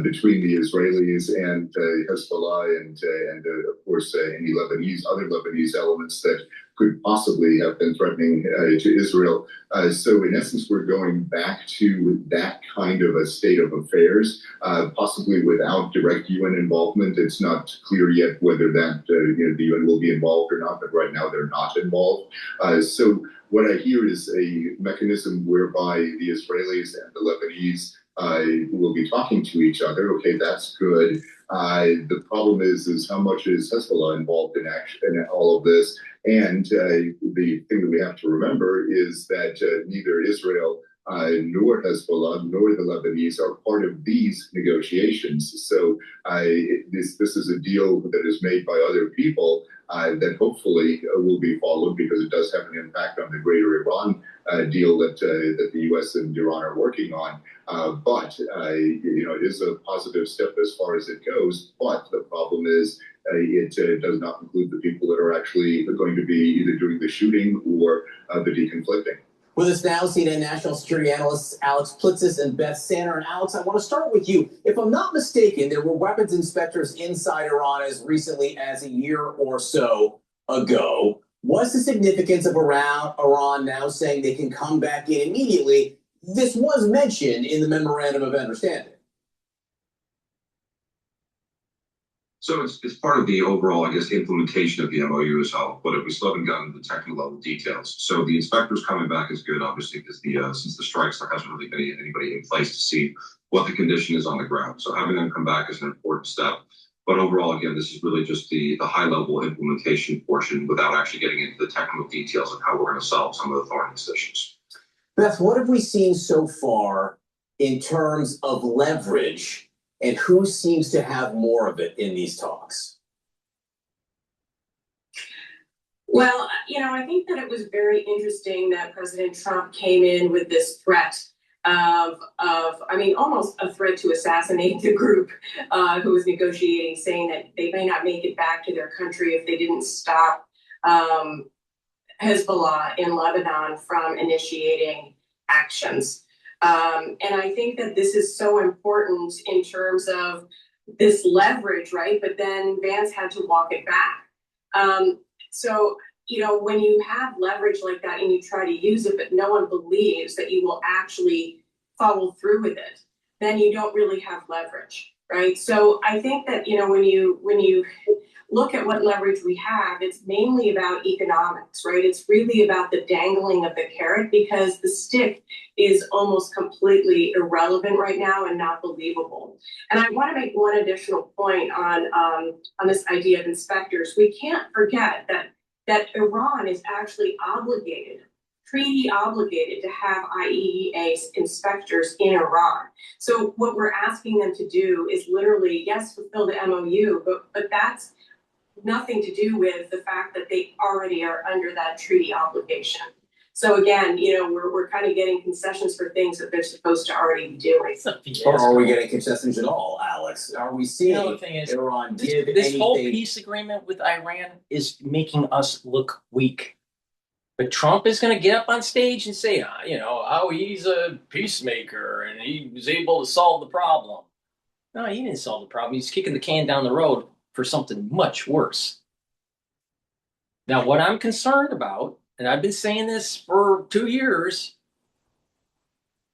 between the Israelis and Hezbollah and of course any other Lebanese elements that could possibly have been threatening to Israel. So in essence, we're going back to that kind of a state of affairs, possibly without direct UN involvement. It's not clear yet whether that the UN will be involved or not, but right now they're not involved. So what I hear is a mechanism whereby the Israelis and the Lebanese will be talking to each other. Okay, that's good. The problem is how much is Hezbollah involved in all of this? And the thing that we have to remember is that neither Israel nor Hezbollah nor the Lebanese are part of these negotiations. So this is a deal that is made by other people that hopefully will be followed, because it does have an impact on the greater Iran deal that the U.S. and Iran are working on. But it is a positive step as far as it goes. But the problem is it does not include the people that are actually going to be either doing the shooting or the deconflicting. With us now, CNN national security analysts Alex Plitzis and Beth Sanner. And Alex, I want to start with you. If I'm not mistaken, there were weapons inspectors inside Iran as recently as a year or so ago. What's the significance of Iran now saying they can come back in immediately? This was mentioned in the Memorandum of Understanding. So it's part of the overall, I guess, implementation of the MOU is how I'll put it. We still haven't gotten to the technical level details. So the inspectors coming back is good, obviously, because since the strikes, there hasn't really been anybody in place to see what the condition is on the ground. So having them come back is an important step. But overall, again, this is really just the high-level implementation portion without actually getting into the technical details of how we're going to solve some of the thorniest issues. Beth, what have we seen so far in terms of leverage, and who seems to have more of it in these talks? Well, I think that it was very interesting that President Trump came in with this threat of almost a threat to assassinate the group who was negotiating, saying that they may not make it back to their country if they didn't stop Hezbollah in Lebanon from initiating actions. And I think that this is so important in terms of this leverage, right? But then Vance had to walk it back. So, when you have leverage like that and you try to use it, but no one believes that you will actually follow through with it, then you don't really have leverage, right? So I think that, when you look at what leverage we have, it's mainly about economics, right? It's really about the dangling of the carrot, because the stick is almost completely irrelevant right now and not believable. And I want to make one additional point on this idea of inspectors. We can't forget that Iran is actually treaty obligated to have IAEA inspectors in Iran. So what we're asking them to do is literally, yes, fulfill the MOU, but that's nothing to do with the fact that they already are under that treaty obligation. So again, we're kind of getting concessions for things that they're supposed to already be doing. Or are we getting concessions at all, Alex? Are we seeing Iran give this whole anything? peace agreement with Iran is making us look weak. But Trump is going to get up on stage and say, how he's a peacemaker and he was able to solve the problem. No, he didn't solve the problem. He's kicking the can down the road for something much worse. Now, what I'm concerned about, and I've been saying this for 2 years,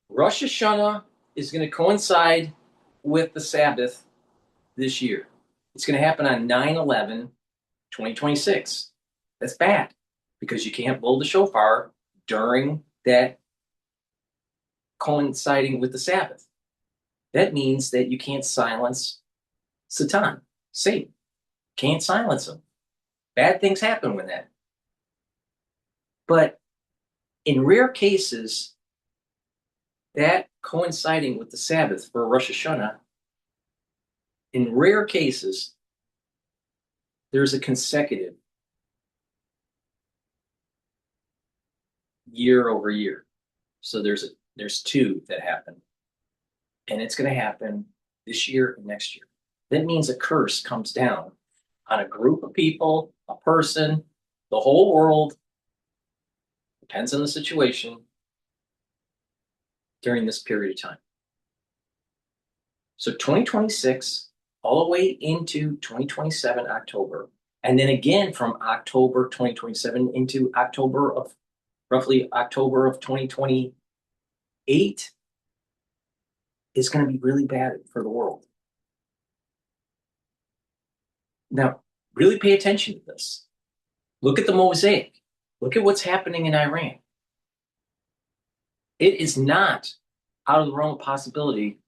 Rosh Hashanah is going to coincide with the Sabbath this year. It's going to happen on 9/11/2026. That's bad, because you can't blow the shofar during that coinciding with the Sabbath. That means that you can't silence Satan. Satan. Can't silence him. Bad things happen with that. But in rare cases, that coinciding with the Sabbath for Rosh Hashanah, in rare cases, there's a consecutive year over year. So there's two that happen. And it's going to happen this year and next year. That means a curse comes down on a group of people, a person, the whole world, depends on the situation, during this period of time. So 2026, all the way into 2027, October, and then again from October 2027 into roughly October of 2028, is going to be really bad for the world. Now, really pay attention to this. Look at the mosaic. Look at what's happening in Iran. It is not out of the realm of possibility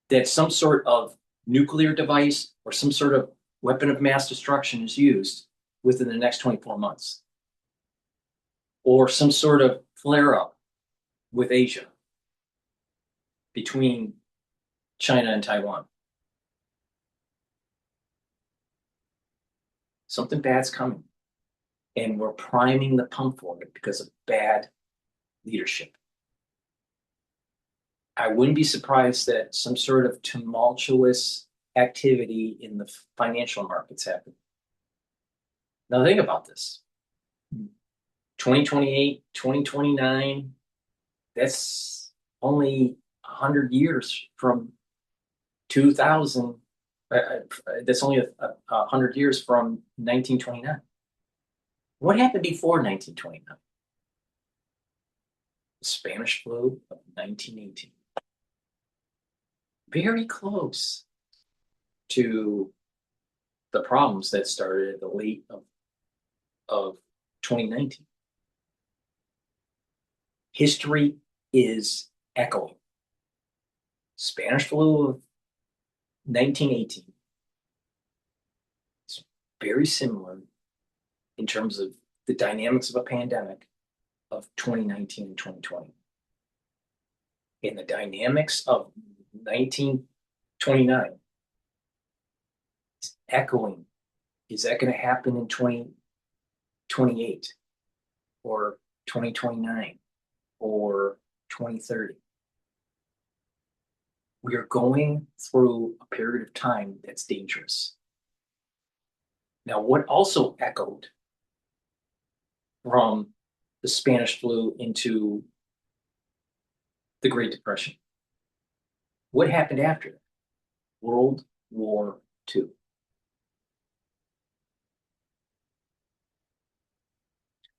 that some sort of nuclear device or some sort of weapon of mass destruction is used within the next 24 months. Or some sort of flare-up with Asia between China and Taiwan. Something bad's coming. And we're priming the pump for it because of bad leadership. I wouldn't be surprised that some sort of tumultuous activity in the financial markets happen. Now think about this. 2028, 2029, that's only 100 years from 2000. That's only 100 years from 1929. What happened before 1929? The Spanish flu of 1918. Very close to the problems that started at the late of 2019. History is echoing. Spanish flu of 1918 is very similar in terms of the dynamics of a pandemic of 2019 and 2020. And the dynamics of 1929 is echoing. Is that going to happen in 2028 or 2029 or 2030? We are going through a period of time that's dangerous. Now, what also echoed from the Spanish flu into the Great Depression? What happened after that? World War II.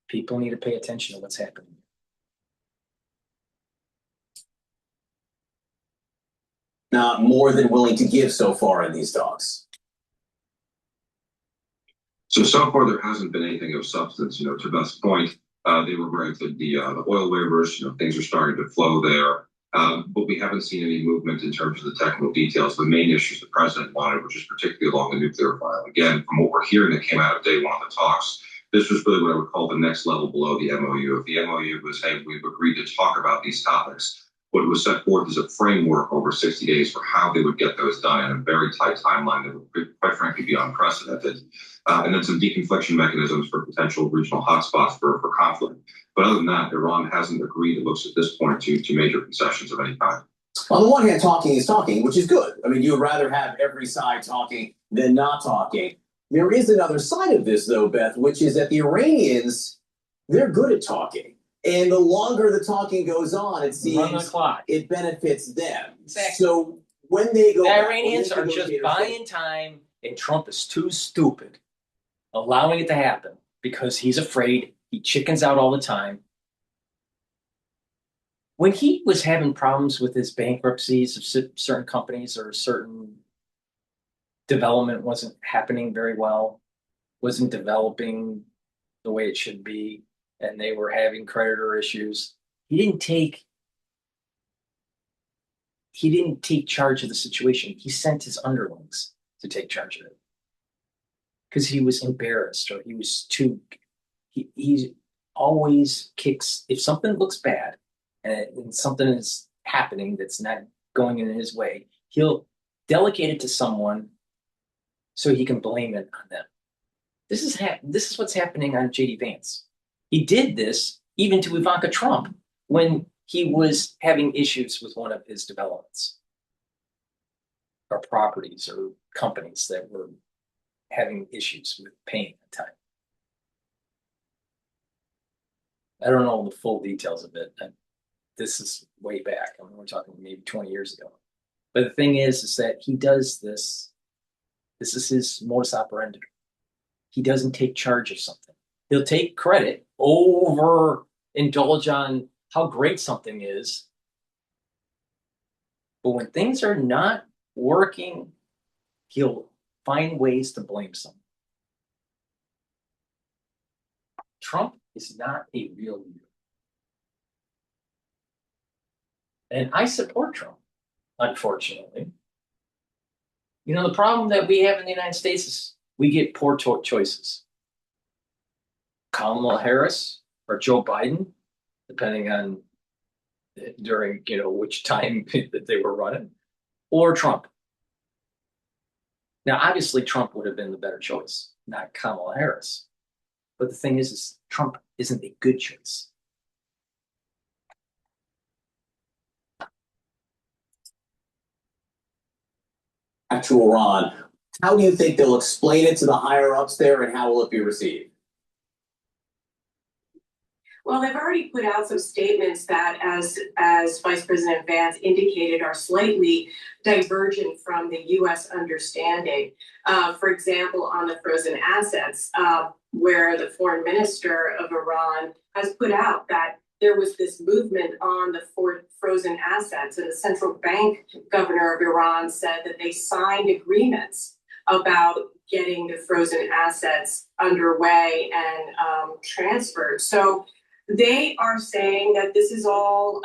People need to pay attention to what's happening. Not more than willing to give so far in these talks. So far there hasn't been anything of substance. To Beth's point, they were granted the oil waivers. Things are starting to flow there, but we haven't seen any movement in terms of the technical details. The main issues the president wanted, which is particularly along the nuclear file. Again, from what we're hearing that came out of day one of the talks, this was really what I would call the next level below the MOU. If the MOU was, hey, we've agreed to talk about these topics, what was set forth is a framework over 60 days for how they would get those done in a very tight timeline that would, quite frankly, be unprecedented. And then some deconfliction mechanisms for potential regional hotspots for conflict. But other than that, Iran hasn't agreed, it looks at this point, to major concessions of any kind. On the one hand, talking is talking, which is good. I mean, you would rather have every side talking than not talking. There is another side of this, though, Beth, which is that the Iranians, they're good at talking. And the longer the talking goes on, it seems it benefits them. Exactly. So when they go, the Iranians are just buying time, and Trump is too stupid, allowing it to happen because he's afraid. He chickens out all the time. When he was having problems with his bankruptcies of certain companies or certain development wasn't happening very well, wasn't developing the way it should be, and they were having creditor issues, he didn't take charge of the situation. He sent his underlings to take charge of it because he was embarrassed, or he was too. He always kicks if something looks bad and something is happening that's not going in his way. He'll delegate it to someone so he can blame it on them. This is what's happening on JD Vance. He did this even to Ivanka Trump when he was having issues with one of his developments or properties or companies that were having issues with paying at the time. I don't know the full details of it. This is way back. I mean, we're talking maybe 20 years ago. But the thing is that he does this. This is his modus operandi. He doesn't take charge of something. He'll take credit, indulge on how great something is. But when things are not working, he'll find ways to blame someone. Trump is not a real leader. And I support Trump, unfortunately. The problem that we have in the United States is we get poor choices. Kamala Harris or Joe Biden, depending on during, which time that they were running, or Trump. Now, obviously, Trump would have been the better choice, not Kamala Harris. But the thing is Trump isn't a good choice. Back to Iran. How do you think they'll explain it to the higher ups there, and how will it be received? Well, they've already put out some statements that, as Vice President Vance indicated, are slightly divergent from the U.S. understanding. For example, on the frozen assets, where the foreign minister of Iran has put out that there was this movement on the frozen assets, and the central bank governor of Iran said that they signed agreements about getting the frozen assets underway and transferred. So they are saying that this is all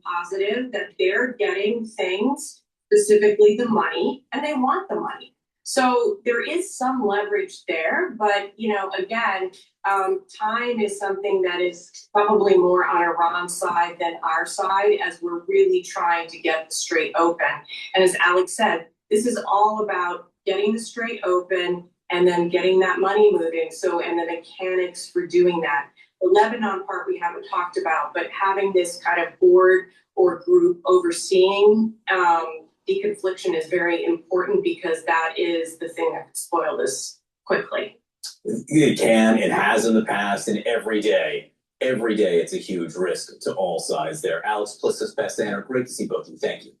positive, that they're getting things, specifically the money, and they want the money. So there is some leverage there, but again, time is something that is probably more on Iran's side than our side, as we're really trying to get the Strait open. And as Alex said, this is all about getting the Strait open and then getting that money moving. So, and the mechanics for doing that. The Lebanon part we haven't talked about, but having this kind of board or group overseeing deconfliction is very important, because that is the thing that could spoil this quickly. It can, it has in the past, and every day it's a huge risk to all sides there. Alex Plissus, Best Anna, great to see both of you. Thank you.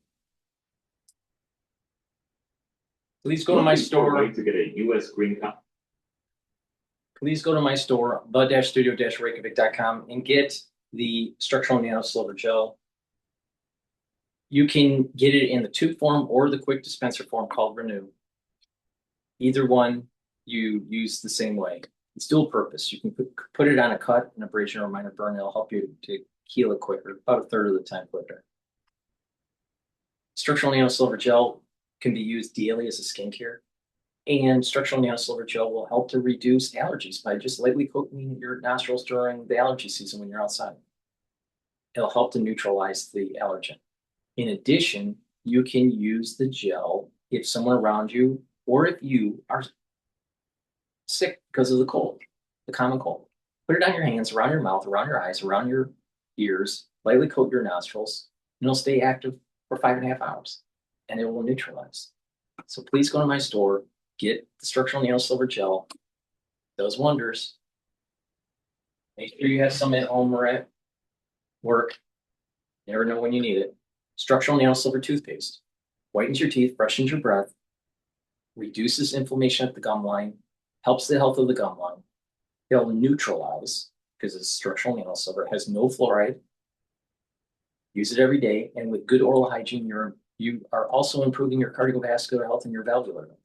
Please go to my store. To get a U.S. green card. Please go to my store, the-studio-reykjavik.com, and get the structural nano silver gel. You can get it in the tube form or the quick dispenser form called Renew. Either one you use the same way. It's dual purpose. You can put it on a cut, an abrasion, or a minor burn. It'll help you to heal it quicker, about a third of the time quicker. Structural nano silver gel can be used daily as a skincare. And structural nano silver gel will help to reduce allergies by just lightly coating your nostrils during the allergy season when you're outside. It'll help to neutralize the allergen. In addition, you can use the gel if someone around you, or if you are sick because of the cold, the common cold. Put it on your hands, around your mouth, around your eyes, around your ears, lightly coat your nostrils, and it'll stay active for 5.5 hours, and it will neutralize. So please go to my store, get the structural nano silver gel. Does wonders. Make sure you have some at home or at work. Never know when you need it. Structural nano silver toothpaste. Whitens your teeth, freshens your breath, reduces inflammation at the gum line, helps the health of the gum line. It'll neutralize, because it's structural nano silver, has no fluoride. Use it every day, and with good oral hygiene, you are also improving your cardiovascular health and your valvular health.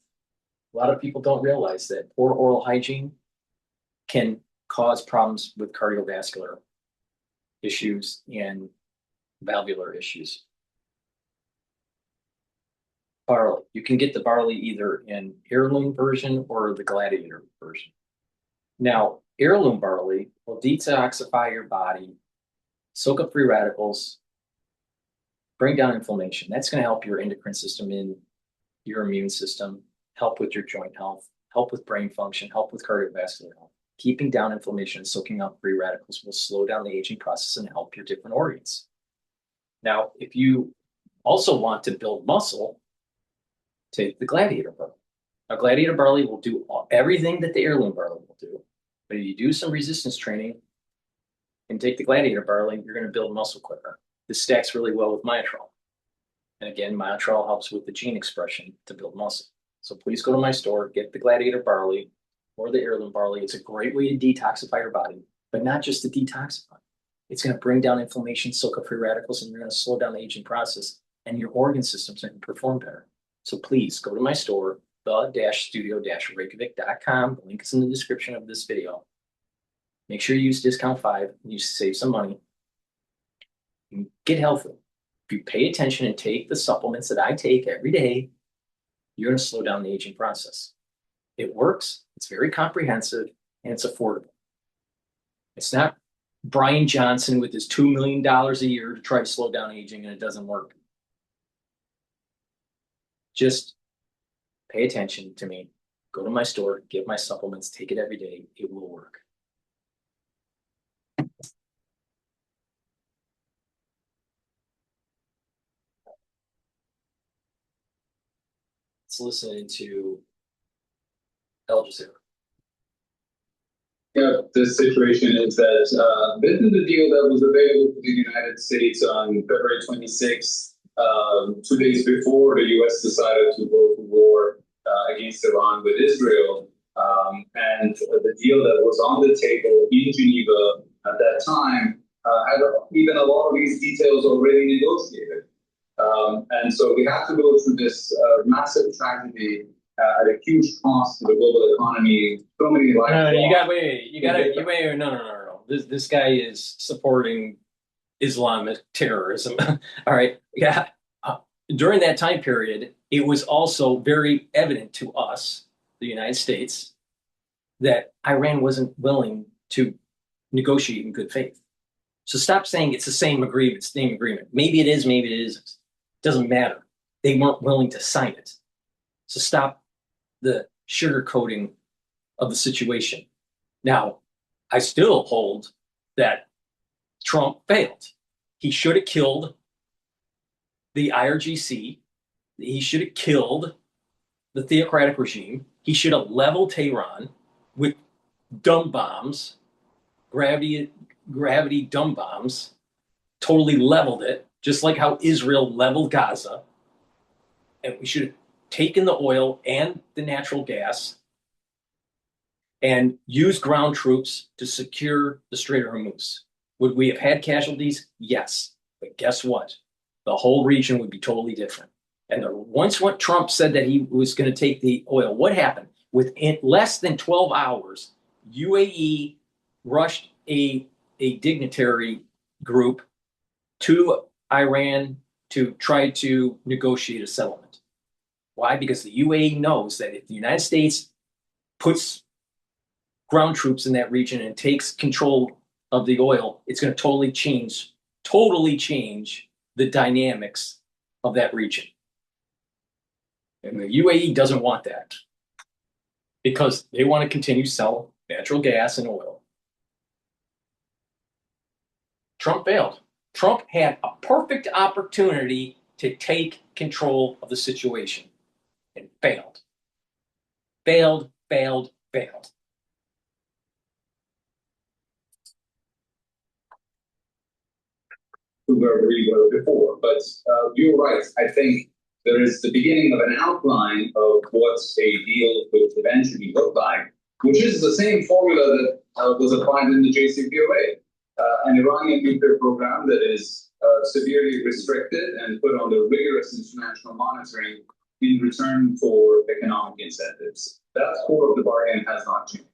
A lot of people don't realize that poor oral hygiene can cause problems with cardiovascular issues and valvular issues. Barley. You can get the barley either in heirloom version or the gladiator version. Now, heirloom barley will detoxify your body, soak up free radicals, bring down inflammation. That's going to help your endocrine system in your immune system, help with your joint health, help with brain function, help with cardiovascular health. Keeping down inflammation and soaking up free radicals will slow down the aging process and help your different organs. Now, if you also want to build muscle, take the gladiator barley. Now, gladiator barley will do everything that the heirloom barley will do. But if you do some resistance training and take the gladiator barley, you're going to build muscle quicker. This stacks really well with Myotrol. And again, Myotrol helps with the gene expression to build muscle. So please go to my store, get the gladiator barley or the heirloom barley. It's a great way to detoxify your body, but not just to detoxify. It's going to bring down inflammation, soak up free radicals, and you're going to slow down the aging process, and your organ systems are going to perform better. So please go to my store, the-studio-reykjavik.com. The link is in the description of this video. Make sure you use discount 5 and you save some money. And get healthy. If you pay attention and take the supplements that I take every day, you're going to slow down the aging process. It works, it's very comprehensive, and it's affordable. It's not Brian Johnson with his $2 million a year to try to slow down aging and it doesn't work. Just pay attention to me. Go to my store, get my supplements, take it every day. It will work. Let's listen to Al Jazeera. The situation is that this is a deal that was available to the United States on February 26th, 2 days before the U.S. decided to go to war against Iran with Israel. And the deal that was on the table in Geneva at that time had even a lot of these details already negotiated. And so we have to go through this massive tragedy at a huge cost to the global economy. So many lives. No. This guy is supporting Islamic terrorism. All right. Yeah. During that time period, it was also very evident to us, the United States, that Iran wasn't willing to negotiate in good faith. So stop saying it's the same agreement, Maybe it is, maybe it isn't. Doesn't matter. They weren't willing to sign it. So stop the sugarcoating of the situation. Now, I still hold that Trump failed. He should have killed the IRGC. He should have killed the theocratic regime. He should have leveled Tehran with dumb bombs, gravity dumb bombs, totally leveled it, just like how Israel leveled Gaza. And we should have taken the oil and the natural gas and used ground troops to secure the Strait of Hormuz. Would we have had casualties? Yes. But guess what? The whole region would be totally different. And once what Trump said that he was going to take the oil, what happened? Within less than 12 hours, UAE rushed a dignitary group to Iran to try to negotiate a settlement. Why? Because the UAE knows that if the United States puts ground troops in that region and takes control of the oil, it's going to totally change the dynamics of that region. And the UAE doesn't want that because they want to continue to sell natural gas and oil. Trump failed. Trump had a perfect opportunity to take control of the situation and failed. Failed. Where we were before, but you're right. I think there is the beginning of an outline of what a deal could eventually look like, which is the same formula that was applied in the JCPOA, an Iranian nuclear program that is severely restricted and put under rigorous international monitoring in return for economic incentives. That core of the bargain has not changed.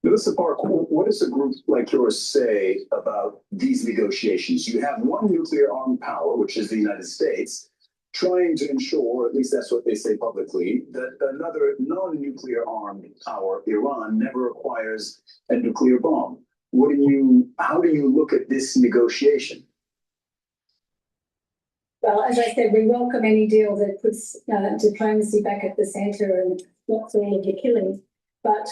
Mr. Park, what does a group like yours say about these negotiations? You have one nuclear armed power, which is the United States, trying to ensure, at least that's what they say publicly, that another non-nuclear armed power, Iran, never acquires a nuclear bomb. How do you look at this negotiation? Well, as I said, we welcome any deal that puts diplomacy back at the centre and stops all of the killing. But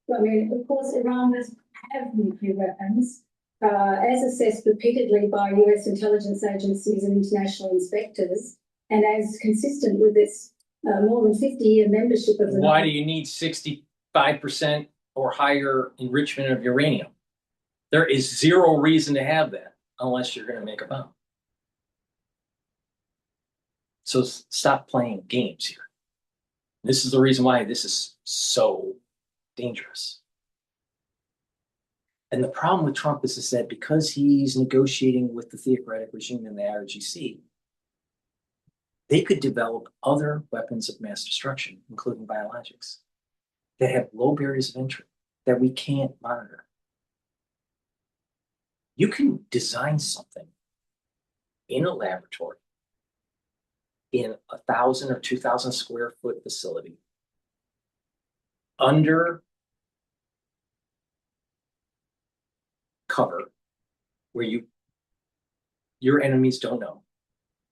I mean, of course, Iran does have nuclear weapons, as assessed repeatedly by US intelligence agencies and international inspectors, and as consistent with its more than 50-year membership of the... Why do you need 65% or higher enrichment of uranium? There is zero reason to have that unless you're going to make a bomb. So stop playing games here. This is the reason why this is so dangerous. And the problem with Trump is that because he's negotiating with the theocratic regime in the IRGC, they could develop other weapons of mass destruction, including biologics, that have low barriers of entry that we can't monitor. You can design something in a laboratory in 1,000 or 2,000 square foot facility under cover where your enemies don't know.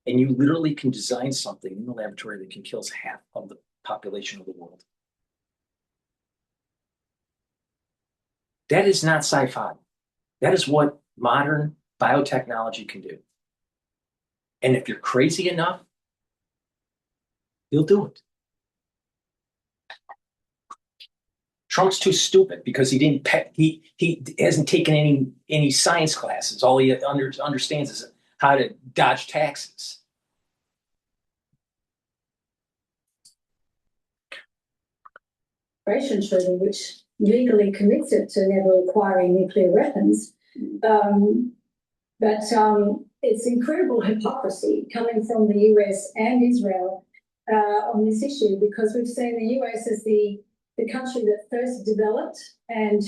And you literally can design something in the laboratory that can kill half of the population of the world. That is not sci-fi. That is what modern biotechnology can do. And if you're crazy enough, you'll do it. Trump's too stupid because he hasn't taken any science classes. All he understands is how to dodge taxes. Treaty, which legally commits it to never acquiring nuclear weapons. But it's incredible hypocrisy coming from the US and Israel on this issue, because we've seen the US as the country that first developed and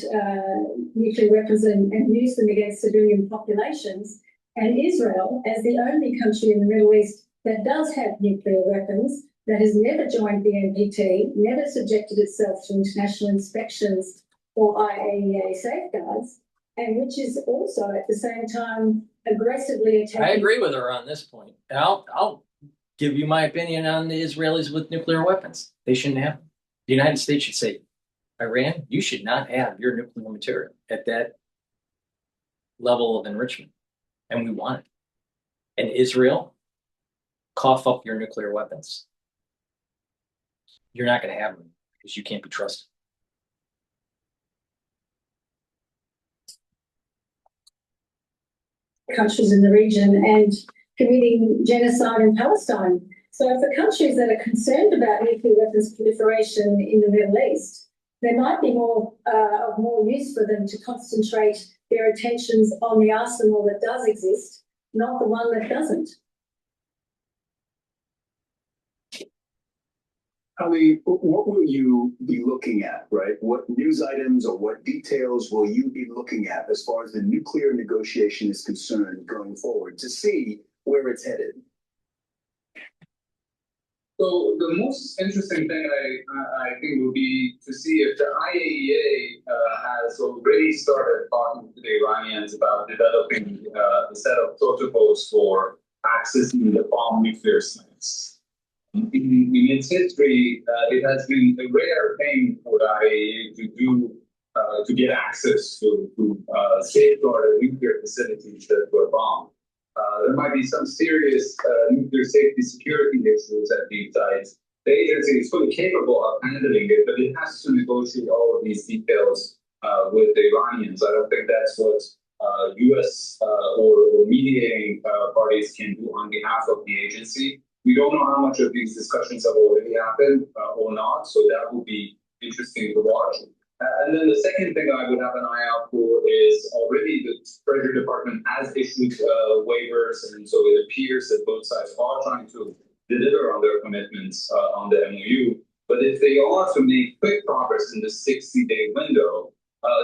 nuclear weapons and used them against civilian populations, and Israel as the only country in the Middle East that does have nuclear weapons, that has never joined the NPT, never subjected itself to international inspections or IAEA safeguards, and which is also at the same time aggressively attacking. I agree with her on this point. And I'll give you my opinion on the Israelis with nuclear weapons. They shouldn't have them. The United States should say, Iran, you should not have your nuclear material at that level of enrichment. And we want it. And Israel, cough up your nuclear weapons. You're not going to have them because you can't be trusted. Countries in the region and committing genocide in Palestine. So if the countries that are concerned about nuclear weapons proliferation in the Middle East, there might be more use for them to concentrate their attentions on the arsenal that does exist, not the one that doesn't. Ali, what will you be looking at, right? What news items or what details will you be looking at as far as the nuclear negotiation is concerned going forward to see where it's headed? So the most interesting thing I think will be to see if the IAEA has already started talking to the Iranians about developing a set of protocols for accessing the bomb nuclear sites. In its history, it has been a rare thing for the IAEA to get access to safeguarded nuclear facilities that were bombed. There might be some serious nuclear safety security issues at these sites. The agency is fully capable of handling it, but it has to negotiate all of these details with the Iranians. I don't think that's what U.S. or mediating parties can do on behalf of the agency. We don't know how much of these discussions have already happened or not, so that will be interesting to watch. And then the second thing I would have an eye out for is already the Treasury Department has issued waivers, and so it appears that both sides are trying to deliver on their commitments on the MOU. But if they are to make quick progress in the 60-day window,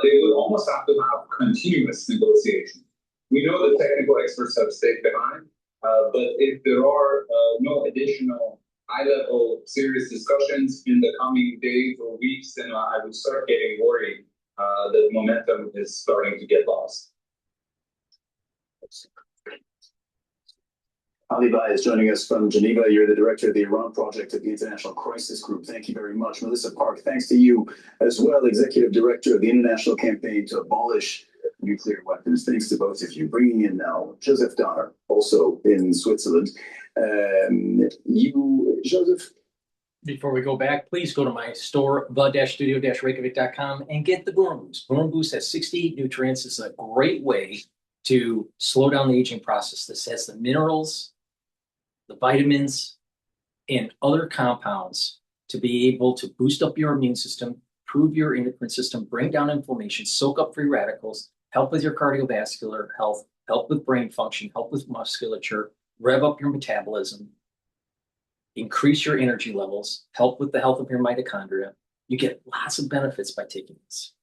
they would almost have to have continuous negotiation. We know the technical experts have stayed behind, but if there are no additional high-level serious discussions in the coming days or weeks, then I would start getting worried that momentum is starting to get lost. Ali Bai is joining us from Geneva. You're the director of the Iran project at the International Crisis Group. Thank you very much. Melissa Park, thanks to you as well, executive director of the International Campaign to Abolish Nuclear Weapons. Thanks to both of you. Bringing in now Joseph Donner, also in Switzerland. Joseph. Before we go back, please go to my store, the-studio-reykjavik.com, and get the Boomer Boost. Boomer Boost has 68 nutrients. It's a great way to slow down the aging process. This has the minerals, the vitamins, and other compounds to be able to boost up your immune system, improve your endocrine system, bring down inflammation, soak up free radicals, help with your cardiovascular health, help with brain function, help with musculature, rev up your metabolism, increase your energy levels, help with the health of your mitochondria. You get lots of benefits by taking this.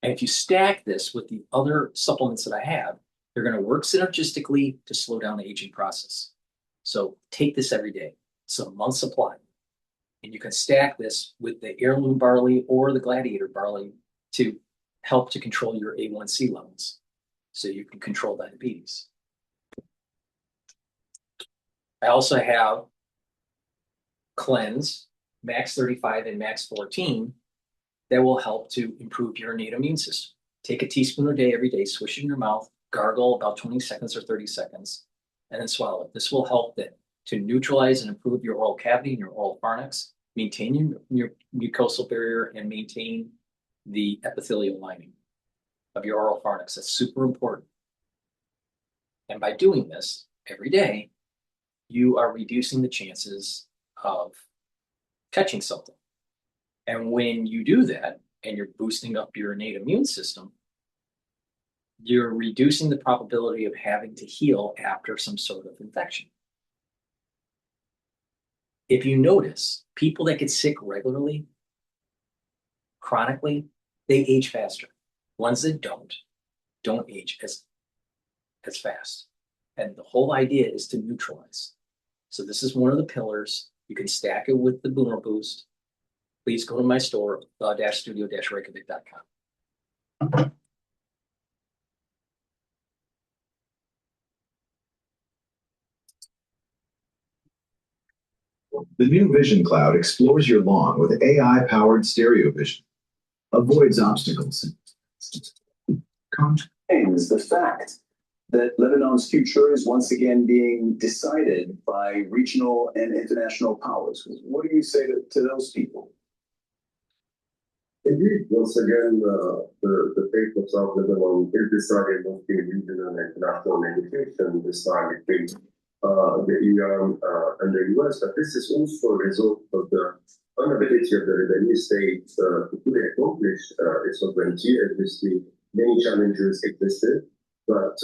And if you stack this with the other supplements that I have, they're going to work synergistically to slow down the aging process. So take this every day. It's a month's supply. And you can stack this with the heirloom barley or the gladiator barley to help to control your A1C levels so you can control diabetes. I also have Cleanse, Max 35 and Max 14 that will help to improve your innate immune system. Take a teaspoon a day every day, swish it in your mouth, gargle about 20 seconds or 30 seconds, and then swallow it. This will help to neutralize and improve your oral cavity and your oral pharynx, maintain your mucosal barrier, and maintain the epithelial lining of your oral pharynx. That's super important. And by doing this every day, you are reducing the chances of catching something. And when you do that, and you're boosting up your innate immune system, you're reducing the probability of having to heal after some sort of infection. If you notice, people that get sick regularly, chronically, they age faster. Ones that don't age as fast. And the whole idea is to neutralize. So this is one of the pillars. You can stack it with the Boomer Boost. Please go to my store, studio-reykjavik.com. The new Vision Cloud explores your lawn with AI-powered stereo vision. Avoids obstacles. Contains the fact that Lebanon's future is once again being decided by regional and international powers. What do you say to those people? Indeed, once again, the fate of South Lebanon is decided both in regional and international negotiation, this time between the EU and the US, but this is also a result of the inability of the Lebanese state to fully accomplish its sovereignty. Obviously, many challenges existed, but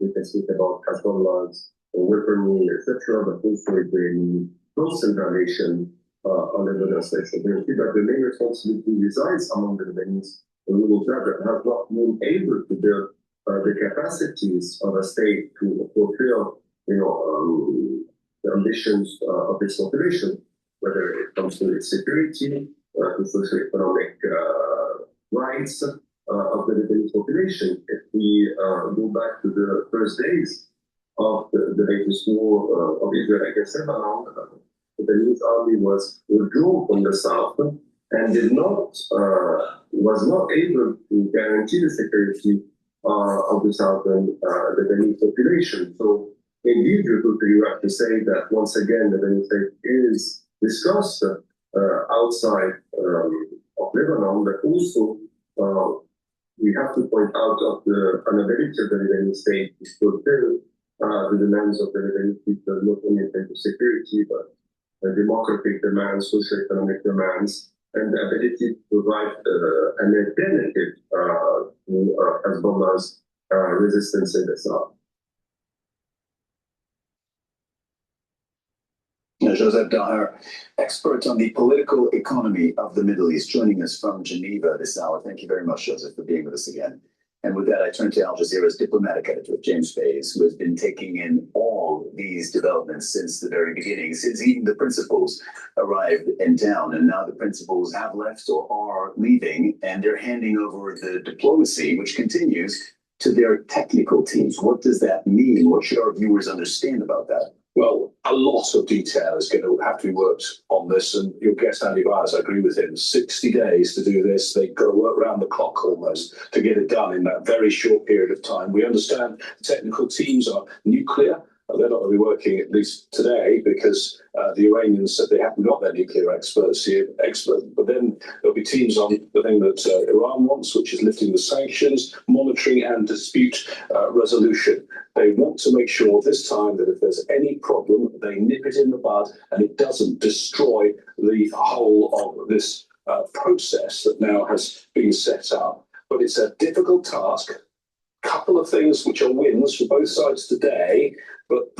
we can speak about Hezbollah's weaponry, etc., but also the constant violation on Lebanon's state sovereignty. But the main responsibility resides among the Lebanese ruling class that have not been able to build the capacities of a state to fulfill, the ambitions of its population, whether it comes to its security, to socio-economic rights of the Lebanese population. If we go back to the first days of the latest war of Israel against Lebanon, the Lebanese army was withdrawn from the south and was not able to guarantee the security of the southern Lebanese population. So indeed, you have to say that once again, the Lebanese state is discussed outside of Lebanon, but also we have to point out of the inability of the Lebanese state to fulfill the demands of the Lebanese people, not only in terms of security, but democratic demands, socio-economic demands, and the ability to provide an alternative to Hezbollah's resistance in the south. Joseph Daher, expert on the political economy of the Middle East, joining us from Geneva this hour. Thank you very much, Joseph, for being with us again. And with that, I turn to Al Jazeera's diplomatic editor, James Fays, who has been taking in all these developments since the very beginning, since even the principals arrived in town. And now the principals have left or are leaving, and they're handing over the diplomacy, which continues, to their technical teams. What does that mean? What should our viewers understand about that? Well, a lot of detail is going to have to be worked on this, and your guest Andy Byers, I agree with him, 60 days to do this. They've got to work around the clock almost to get it done in that very short period of time. We understand the technical teams are nuclear. They're not going to be working, at least today, because the Iranians said they haven't got their nuclear experts here. But then there'll be teams on the thing that Iran wants, which is lifting the sanctions, monitoring and dispute resolution. They want to make sure this time that if there's any problem, they nip it in the bud and it doesn't destroy the whole of this process that now has been set up. But it's a difficult task. Couple of things which are wins for both sides today, but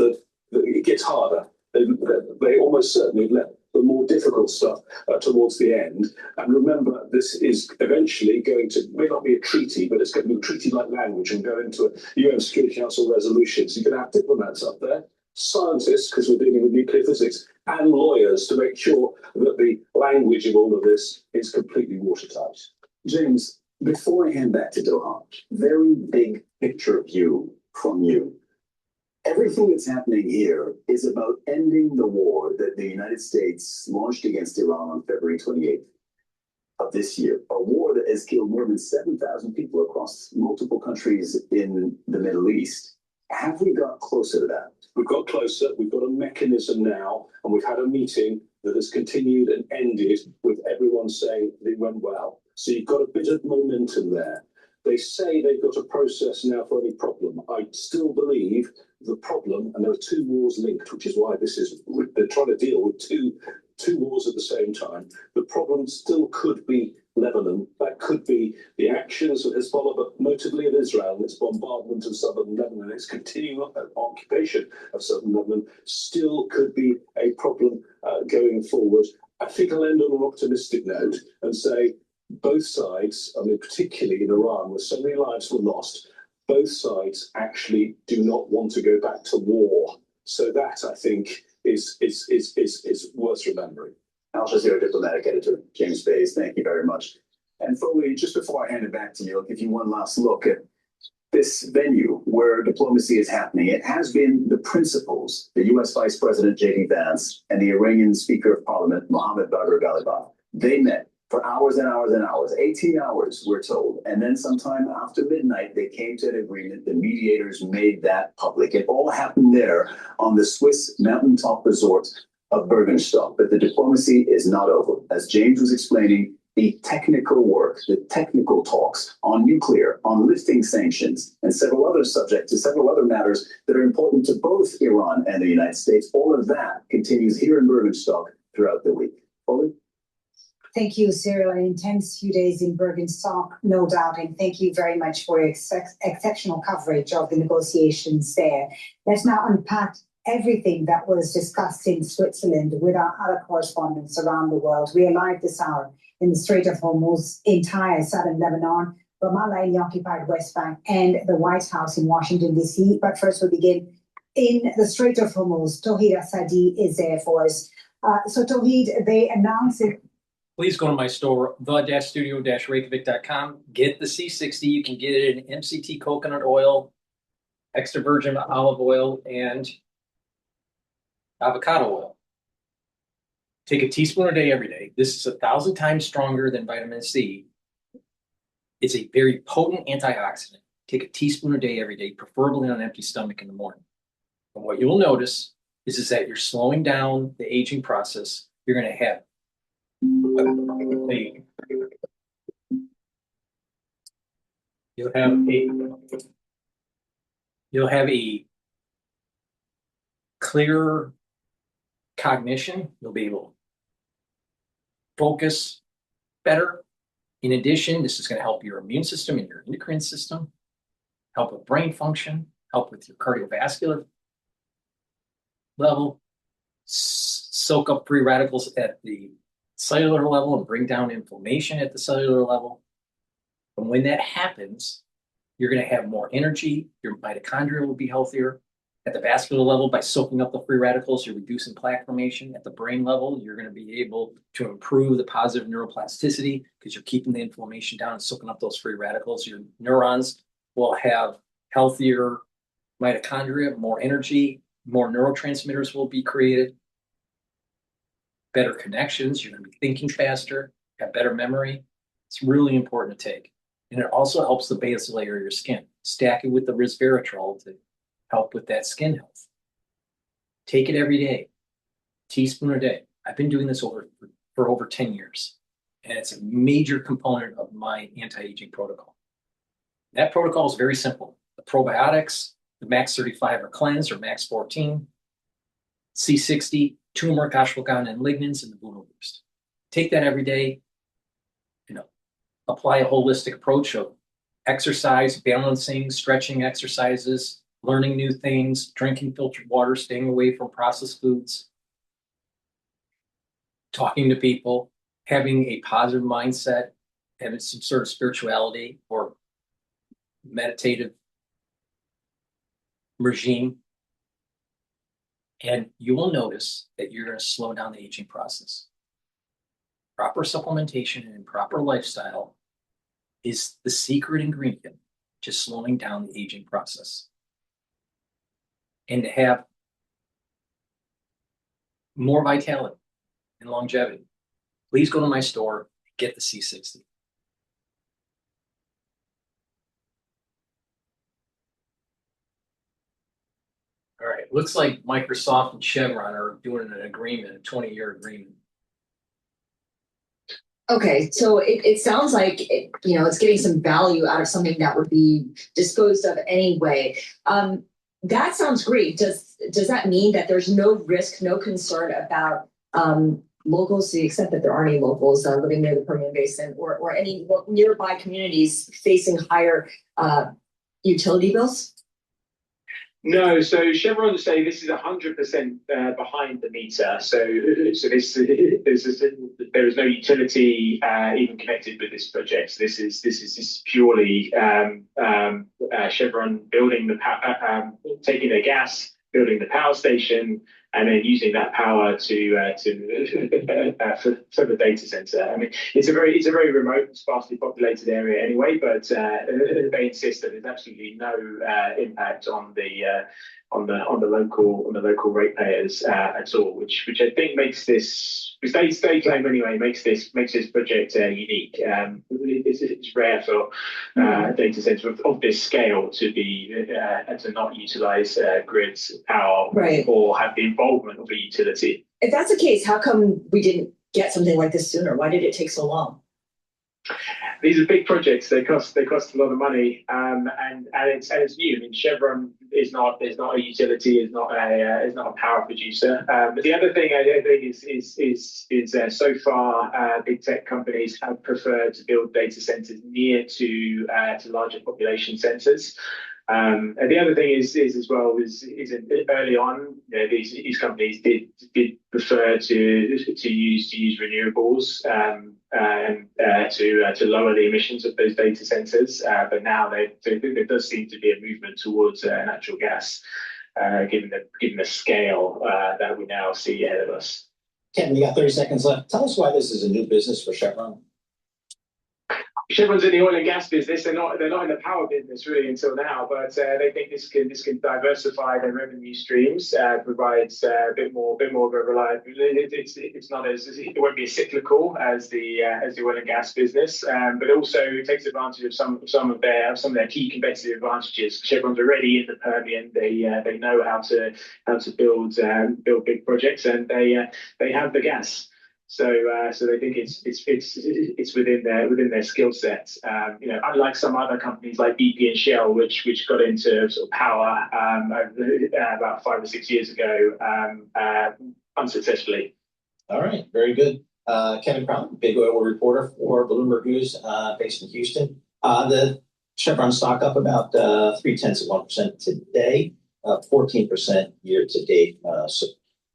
it gets harder. They almost certainly left the more difficult stuff towards the end. And remember, this is eventually going to, may not be a treaty, but it's going to be a treaty-like language and go into a UN Security Council resolution. So you're going to have diplomats up there, scientists, because we're dealing with nuclear physics, and lawyers to make sure that the language of all of this is completely watertight. James, before I hand back to Doha, very big picture view from you. Everything that's happening here is about ending the war that the United States launched against Iran on February 28th of this year. A war that has killed more than 7,000 people across multiple countries in the Middle East. Have we got closer to that? We've got closer. We've got a mechanism now, and we've had a meeting that has continued and ended with everyone saying it went well. So you've got a bit of momentum there. They say they've got a process now for any problem. I still believe the problem, and there are two wars linked, which is why they're trying to deal with two wars at the same time. The problem still could be Lebanon. That could be the actions of Hezbollah, but notably of Israel, its bombardment of southern Lebanon, its continuing occupation of southern Lebanon, still could be a problem going forward. I think I'll end on an optimistic note and say both sides, I mean, particularly in Iran, where so many lives were lost, both sides actually do not want to go back to war. So that, I think, is worth remembering. Al Jazeera diplomatic editor James Bays, thank you very much. And Foley, just before I hand it back to you, I'll give you one last look at this venue where diplomacy is happening. It has been the principals, the U.S. Vice President J.D. Vance and the Iranian Speaker of Parliament, Mohammad Bagher Ghalibaf. They met for hours and hours and hours, 18 hours, we're told. And then sometime after midnight, they came to an agreement. The mediators made that public. It all happened there on the Swiss mountaintop resort of Bergenstock. But the diplomacy is not over. As James was explaining, the technical work, the technical talks on nuclear, on lifting sanctions, and several other subjects, several other matters that are important to both Iran and the United States, all of that continues here in Bergenstock throughout the week. Foley? Thank you, Cyril. An intense few days in Bergenstock, no doubt, and thank you very much for your exceptional coverage of the negotiations there. Let's now unpack everything that was discussed in Switzerland with our other correspondents around the world. We are live this hour in the Strait of Hormuz, entire southern Lebanon, Ramallah in the occupied West Bank, and the White House in Washington, D.C. But first, we'll begin in the Strait of Hormuz. Tawhid Asadi is there for us. So, Tawhid, they announced it. Please go to my store, the-studio-reykjavik.com. Get the C60. You can get it in MCT coconut oil, extra virgin olive oil, and avocado oil. Take a teaspoon a day every day. This is 1,000 times stronger than vitamin C. It's a very potent antioxidant. Take a teaspoon a day every day, preferably on an empty stomach in the morning. And what you'll notice is that you're slowing down the aging process. You're going to have you'll have a clearer cognition. You'll be able to focus better. In addition, this is going to help your immune system and your endocrine system, help with brain function, help with your cardiovascular level, soak up free radicals at the cellular level and bring down inflammation at the cellular level. And when that happens, you're going to have more energy. Your mitochondria will be healthier. At the vascular level, by soaking up the free radicals, you're reducing plaque formation. At the brain level, you're going to be able to improve the positive neuroplasticity because you're keeping the inflammation down and soaking up those free radicals. Your neurons will have healthier mitochondria, more energy, more neurotransmitters will be created, better connections. You're going to be thinking faster, have better memory. It's really important to take. And it also helps the base layer of your skin. Stack it with the resveratrol to help with that skin health. Take it every day, teaspoon a day. I've been doing this for over 10 years, and it's a major component of my anti-aging protocol. That protocol is very simple. The probiotics, the Max 35 or Cleanse or Max 14, C60, turmeric, ashwagandha, and lignans, and the Buno Boost. Take that every day. Apply a holistic approach of exercise, balancing, stretching exercises, learning new things, drinking filtered water, staying away from processed foods, talking to people, having a positive mindset, having some sort of spirituality or meditative regime. And you will notice that you're going to slow down the aging process. Proper supplementation and proper lifestyle is the secret ingredient to slowing down the aging process. And to have more vitality and longevity, please go to my store, get the C60. All right, looks like Microsoft and Chevron are doing an agreement, a 20-year agreement. Okay, so it sounds like it's getting some value out of something that would be disposed of anyway. That sounds great. Does that mean that there's no risk, no concern about locals, to the extent that there are any locals living near the Permian Basin or any nearby communities facing higher utility bills? No, so Chevron say this is 100% behind the meter. So there is no utility even connected with this project. So this is purely Chevron building taking their gas, building the power station, and then using that power for the data center. I mean, it's a very remote and sparsely populated area anyway, but they insist that there's absolutely no impact on the local ratepayers at all, which I think makes this, which they claim anyway, makes this project unique. It's rare for a data center of this scale to not utilize grids power, right, or have the involvement of a utility. If that's the case, how come we didn't get something like this sooner? Why did it take so long? These are big projects. They cost a lot of money, and it's new. I mean, Chevron is not a utility, is not a power producer. But the other thing I think is so far big tech companies have preferred to build data centers near to larger population centers. And the other thing is as well is early on, these companies did prefer to use renewables and to lower the emissions of those data centers. But now there does seem to be a movement towards natural gas, given the scale that we now see ahead of us. Kevin, you got 30 seconds left. Tell us why this is a new business for Chevron. Chevron's in the oil and gas business. They're not in the power business really until now, but they think this can diversify their revenue streams, provides a bit more of a reliability. It's not it won't be as cyclical as the oil and gas business, but it also takes advantage of some of their key competitive advantages. Chevron's already in the Permian. They know how to build big projects, and they have the gas. So they think it's within their skill sets. Unlike some other companies like BP and Shell, which got into sort of power about 5 or 6 years ago, unsuccessfully. All right, very good. Kevin Crown, big oil reporter for Bloomberg News, based in Houston. The Chevron stock up about 0.3% today, 14% year to date.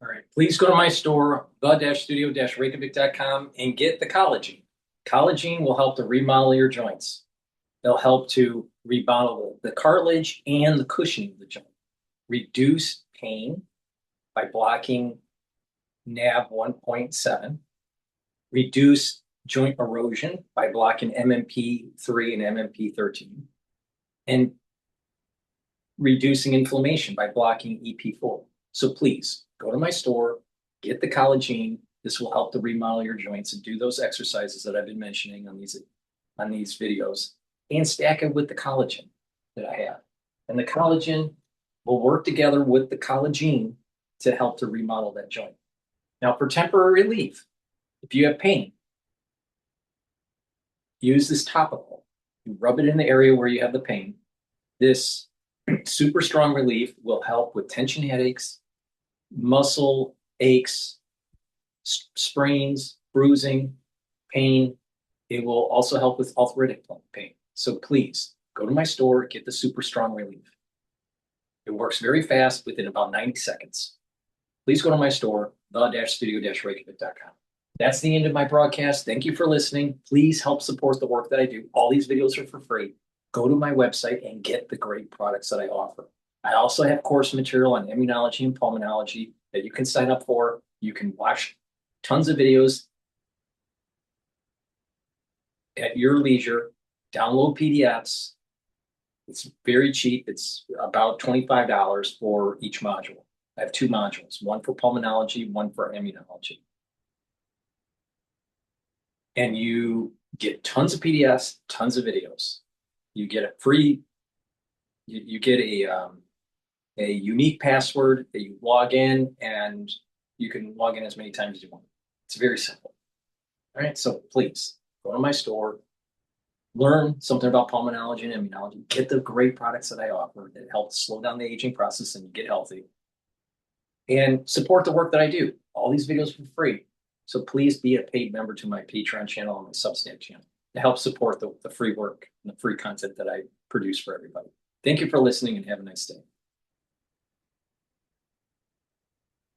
All right, please go to my store, the-studio-reykjavik.com, and get the collagen. Collagen will help to remodel your joints. They'll help to remodel the cartilage and the cushioning of the joint. Reduce pain by blocking NAV 1.7. Reduce joint erosion by blocking MMP3 and MMP13. And reducing inflammation by blocking EP4. So please, go to my store, get the collagen. This will help to remodel your joints and do those exercises that I've been mentioning on these videos, and stack it with the collagen that I have. And the collagen will work together with the collagen to help to remodel that joint. Now, for temporary relief, if you have pain, use this topical. You rub it in the area where you have the pain. This super strong relief will help with tension headaches, muscle aches, sprains, bruising, pain. It will also help with arthritic pain. So please go to my store, get the super strong relief. It works very fast within about 90 seconds. Please go to my store, the-studio-reykjavik.com. That's the end of my broadcast. Thank you for listening. Please help support the work that I do. All these videos are for free. Go to my website and get the great products that I offer. I also have course material on immunology and pulmonology that you can sign up for. You can watch tons of videos at your leisure, download PDFs. It's very cheap. It's about $25 for each module. I have 2 modules, one for pulmonology, one for immunology. And you get tons of PDFs, tons of videos. You get a free, you get a unique password that you log in, and you can log in as many times as you want. It's very simple. All right, so please go to my store, learn something about pulmonology and immunology, get the great products that I offer that help slow down the aging process and get healthy, and support the work that I do. All these videos for free. So please be a paid member to my Patreon channel and my Substack channel to help support the free work and the free content that I produce for everybody. Thank you for listening and have a nice day.